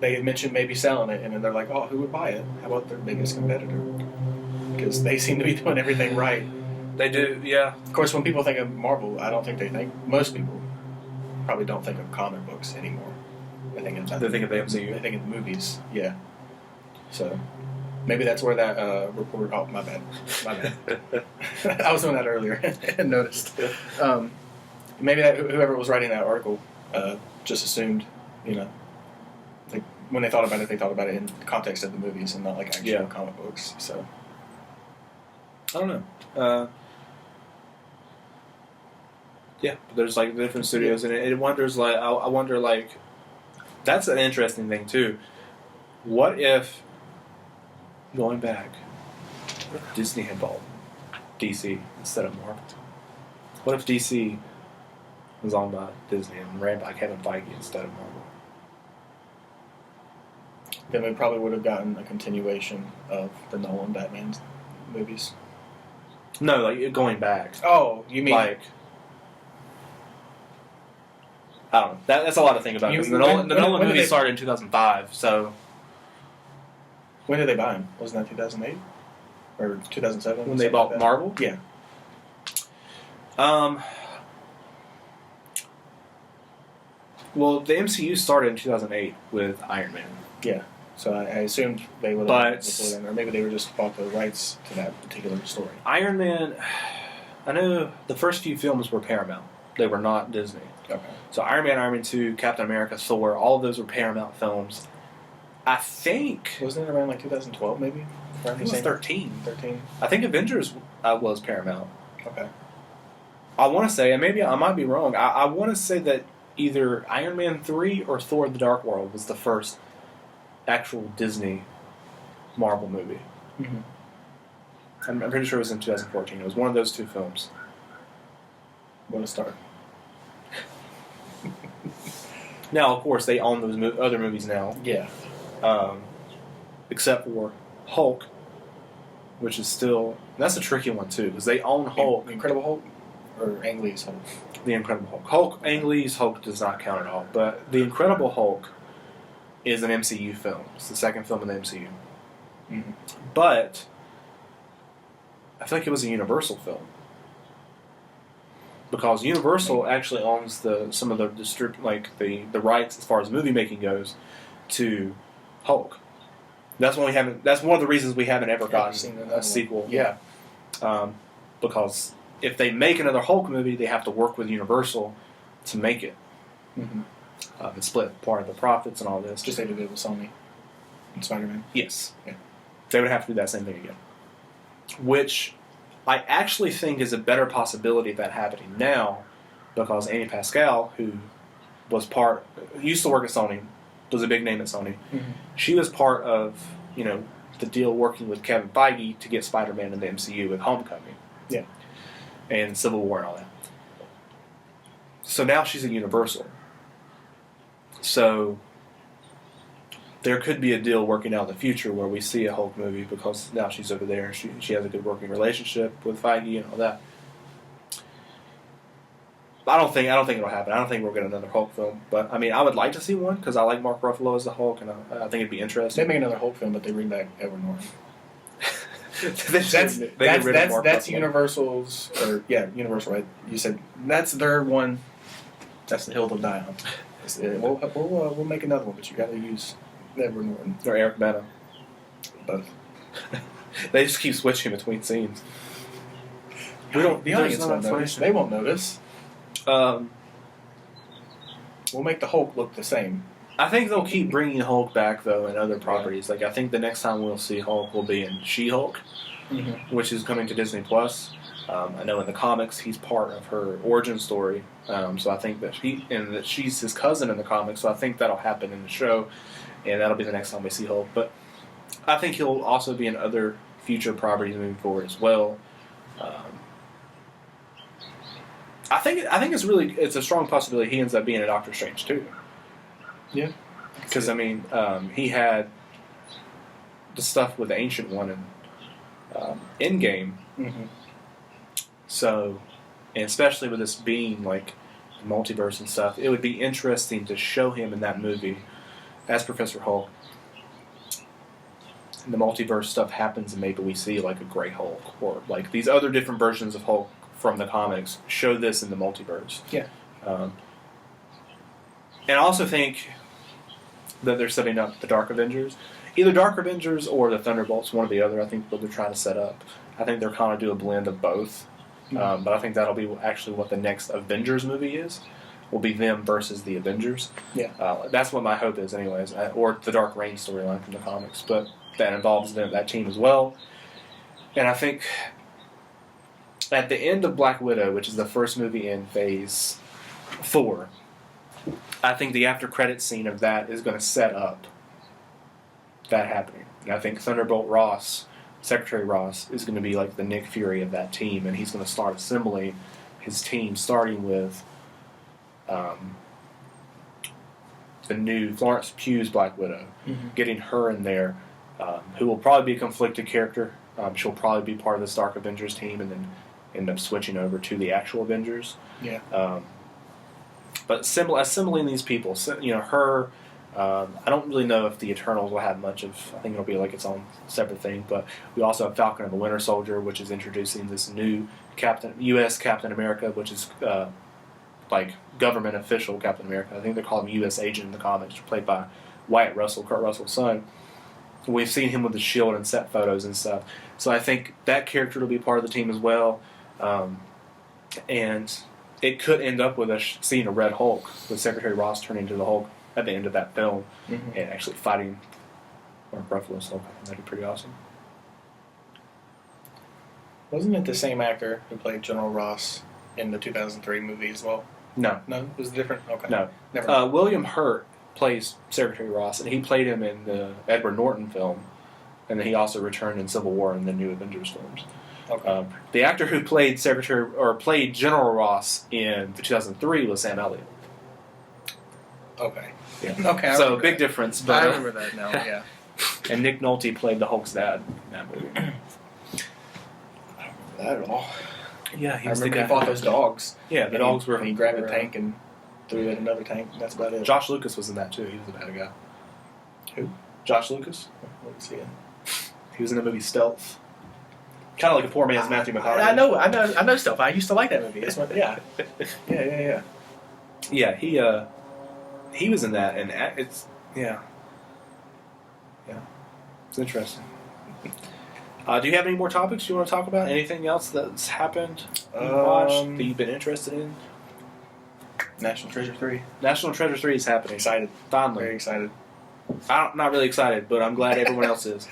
they had mentioned maybe selling it, and then they're like, oh, who would buy it? How about their biggest competitor? Because they seem to be doing everything right. They do, yeah. Of course, when people think of Marvel, I don't think they think, most people probably don't think of comic books anymore. They think of They think of the MCU. They think of movies, yeah. So maybe that's where that report. Oh, my bad. I was doing that earlier and noticed. Maybe that whoever was writing that article just assumed, you know, like when they thought about it in the context of the movies and not like actual comic books. So I don't know. Yeah, but there's like different studios, and it wonders like I wonder like that's an interesting thing too. What if going back, what if Disney had bought DC instead of Marvel? What if DC was owned by Disney and ran by Kevin Feige instead of Marvel? then we probably would have gotten a continuation of the Nolan Batman movies. No, like going back. Oh, you mean Like, I don't know. That's a lot to think about. Because the Nolan when movie did they- started in 2005, so when did they buy him? Wasn't that 2008 or 2007? when they bought like that? Marvel, Yeah. Well, the MCU started in 2008 with Iron Man. Yeah. So I assumed they would But- have before then, or maybe they were just bought the rights to that particular story. Iron Man, I know the first few films were Paramount. They were not Disney. Okay. So Iron Man 2, Captain America, Thor, all of those were Paramount films. I think Wasn't it around like 2012 maybe? Around I the think it was same 13. 13. I think Avengers was Paramount. Okay. I want to say, and maybe I might be wrong, I want to say that either Iron Man 3 or Thor the Dark World was the first actual Disney Marvel movie. Mm-hmm. I'm pretty sure it was in 2014. It was one of those two films. What a start. Now, of course, they own those other movies now. Yeah. Except for Hulk, which is still... That's a tricky one, too, because they own Hulk. The Incredible Hulk? Or Ang Lee's Hulk? The Incredible Hulk. Ang Lee's Hulk does not count at all, but The Incredible Hulk is an MCU film. It's the second film in the MCU. Mm-hmm. But I feel like it was a Universal film. Because Universal actually owns some of the rights as far as movie making goes to Hulk. That's one of the reasons we haven't ever gotten a sequel. Yeah. Because if they make another Hulk movie, they have to work with Universal to make it. Mm-hmm. And split part of the profits and all this. Just like they did with Sony and Spider-Man. Yes. Yeah. They would have to do that same thing again. Which I actually think is a better possibility of that happening now, because Annie Pascal, who used to work at Sony, was a big name at Sony. Mm-hmm. She was part of, the deal working with Kevin Feige to get Spider-Man in the MCU with Homecoming. Yeah. And Civil War and all that. So now she's at Universal. So there could be a deal working out in the future where we see a Hulk movie because now she's over there. She has a good working relationship with Feige and all that. I don't think it'll happen. I don't think we'll get another Hulk film. But I mean, I would like to see one because I like Mark Ruffalo as the Hulk, and I think it'd be interesting. They make another Hulk film, but they bring back Edward Norton. That's That's Universal's, Universal, right? You said that's their one. That's the hill they'll die on. We'll make another one, but you got to use Edward Norton or Eric Bana. both. They just keep switching between scenes. The audience won't notice. They won't notice. We'll make the Hulk look the same. I think they'll keep bringing Hulk back, though, in other properties. Like, I think the next time we'll see Hulk will be in She-Hulk, which is coming to Disney+. I know in the comics he's part of her origin story, so I think that she's his cousin in the comics, so I think that'll happen in the show, and that'll be the next time we see Hulk. But I think he'll also be in other future properties moving forward as well. I think it's a strong possibility he ends up being a Doctor Strange too. Yeah, because he had the stuff with the Ancient One in Endgame. Mm-hmm. So, and especially with this being like the multiverse and stuff, it would be interesting to show him in that movie as Professor Hulk. And the multiverse stuff happens, and maybe we see like a Grey Hulk or like these other different versions of Hulk from the comics. Show this in the multiverse. Yeah. And I also think that they're setting up the Dark Avengers. Either Dark Avengers or the Thunderbolts, one or the other. I think what they're trying to set up. I think they're kind of do a blend of both. But I think that'll be actually what the next Avengers movie is. Will be them versus the Avengers. Yeah. That's what my hope is anyways. Or the Dark Reign storyline from the comics. But that involves that team as well. And I think at the end of Black Widow, which is the first movie in Phase 4, I think the after-credits scene of that is going to set up that happening. And I think Thunderbolt Ross, Secretary Ross, is going to be like the Nick Fury of that team, and he's going to start assembling his team, starting with the new Florence Pugh's Black Widow, getting her in there, who will probably be a conflicted character. She'll probably be part of this Dark Avengers team, and then end up switching over to the actual Avengers. Yeah. But assembling these people, her. I don't really know if the Eternals will have much of. I think it'll be like its own separate thing. But we also have Falcon and the Winter Soldier, which is introducing this new U.S. Captain America, which is like government official Captain America. I think they call him U.S. Agent in the comics, played by Wyatt Russell, Kurt Russell's son. We've seen him with the shield and set photos and stuff. So I think that character will be part of the team as well. And it could end up with us seeing a Red Hulk, with Secretary Ross turning into the Hulk at the end of that film and actually fighting Mark Ruffalo's Hulk. That'd be pretty awesome. Wasn't it the same actor who played General Ross in the 2003 movie as well? No. No, it was different. Okay. No. Never mind. William Hurt plays Secretary Ross, and he played him in the Edward Norton film, and then he also returned in Civil War and the New Avengers films. Okay. The actor who played played General Ross in 2003 was Sam Elliott. Okay. Yeah. Okay. I So remember big that. difference. But, I remember that now. Yeah. And Nick Nolte played the Hulk's dad in that movie. I don't remember that at all. Yeah, he I was the remember guy. he fought those dogs. Yeah, the dogs were. And he grabbed a tank and threw it at another tank. That's about it. Josh Lucas was in that too. He was the bad guy. Who? Josh Lucas. What was he in? He was in the movie Stealth. Kind of like a poor man's Matthew McConaughey. I know stuff. I used to like that movie. That's what, yeah. Yeah. Yeah, he was in that, and it's it's interesting. Do you have any more topics you want to talk about? Anything else that's happened, you watched, that you've been interested in? National Treasure 3. National Treasure 3 is happening. Excited. Finally. Very excited. I'm not really excited, but I'm glad everyone else is.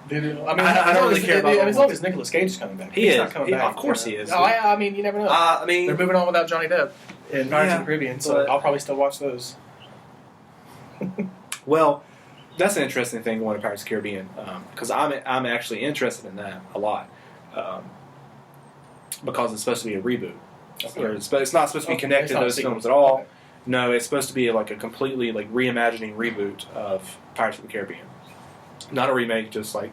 Dude, I don't really care about as long as Nicolas Cage is coming back. He He's is. not coming back. Of course he is. No, I mean, you never know. I mean, They're moving on without Johnny Depp in Pirates Yeah, of the Caribbean, so but- I'll probably still watch those. well, that's an interesting thing going to Pirates of the Caribbean, because I'm actually interested in that a lot, because it's supposed to be a reboot. Or it's not supposed to be connected to those films at all. Okay. No, it's supposed to be like a completely like reimagining reboot of Pirates of the Caribbean. Not a remake, just like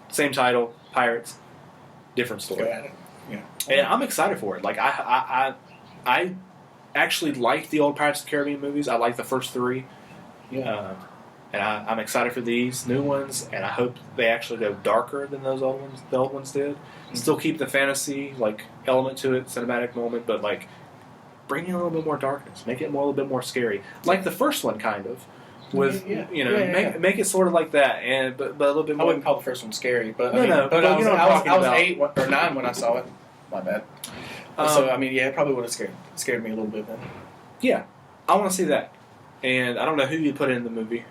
same title, Pirates, different story. Go at it. Yeah. And I'm excited for it. Like I actually like the old Pirates of the Caribbean movies. I like the first three. Yeah. And I'm excited for these new ones, and I hope they actually go darker than those old ones. The old ones did. Mm-hmm. Still keep the fantasy like element to it, cinematic moment, but like bring in a little bit more darkness, make it a little bit more scary, like the first one kind of. With make it sort of like that, and but a little bit I more. wouldn't call the first one scary, but No, I mean, no, but but I you was, know what I'm talking I was about. 8 or 9 when I saw it. My bad. So I mean, yeah, it probably would have scared me a little bit then. Yeah, I want to see that, and I don't know who you put in the movie.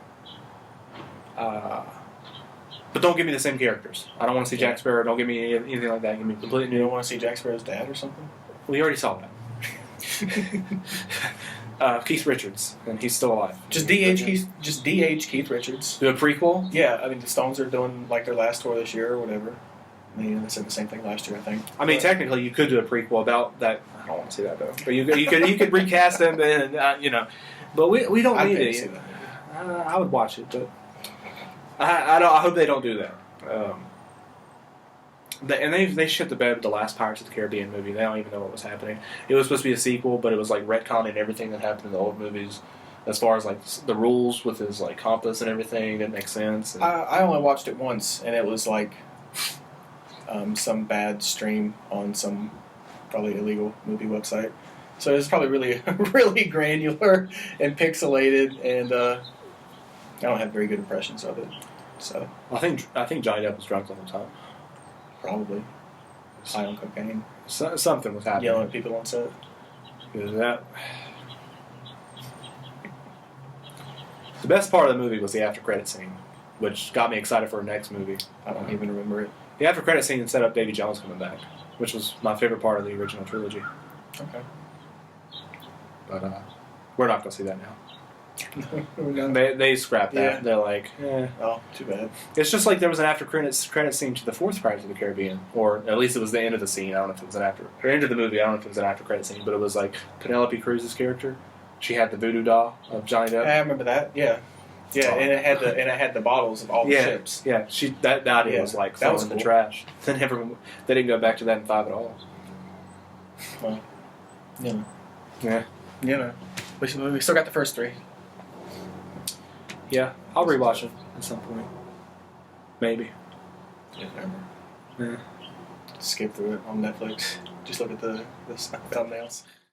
But don't give me the same characters. I don't want to see Jack Sparrow. Don't give me anything like that. Give me completely You new. don't want to see Jack Sparrow's dad or something? We already saw that. Keith Richards, and he's still alive. Just DH Keith Richards. Do a prequel. Yeah, I mean the Stones are doing like their last tour this year or whatever. I mean, they said the same thing last year, I think. I mean, technically, you could do a prequel about that. I don't want to see that though. But you could recast him, and But we don't I'd need pay to it. see that. I would watch it, but I hope they don't do that. They shit the bed with the last Pirates of the Caribbean movie. They don't even know what was happening. It was supposed to be a sequel, but it was like retconning everything that happened in the old movies, as far as like the rules with his like compass and everything didn't make sense. And I only watched it once, and it was like some bad stream on some probably illegal movie website. So it was probably really really granular and pixelated, and I don't have very good impressions of it. So I think Johnny Depp was drunk the whole time. probably high on cocaine, Something was happening. yelling at people on set. The best part of the movie was the after credit scene, which got me excited for the next movie. I don't even remember it. The after credit scene set up Davy Jones coming back, which was my favorite part of the original trilogy. Okay. But we're not going to see that now. They scrapped that. Yeah. They're like, eh. Oh, too bad. It's just like there was an after credit scene to the fourth Pirates of the Caribbean, or at least it was the end of the scene. I don't know if it was end of the movie. I don't know if it was an after credit scene, but it was like Penelope Cruz's character. She had the voodoo doll of Johnny Depp. I remember that. Yeah, and it had the bottles of all the ships. Yeah, that idea was like that thrown was in the cool. trash. They didn't go back to that in 5 at all. Well, yeah. Yeah. We still got the first 3. Yeah, I'll rewatch it at some point. Maybe. Yeah, never. Yeah. Skip through it on Netflix. Just look at the thumbnails.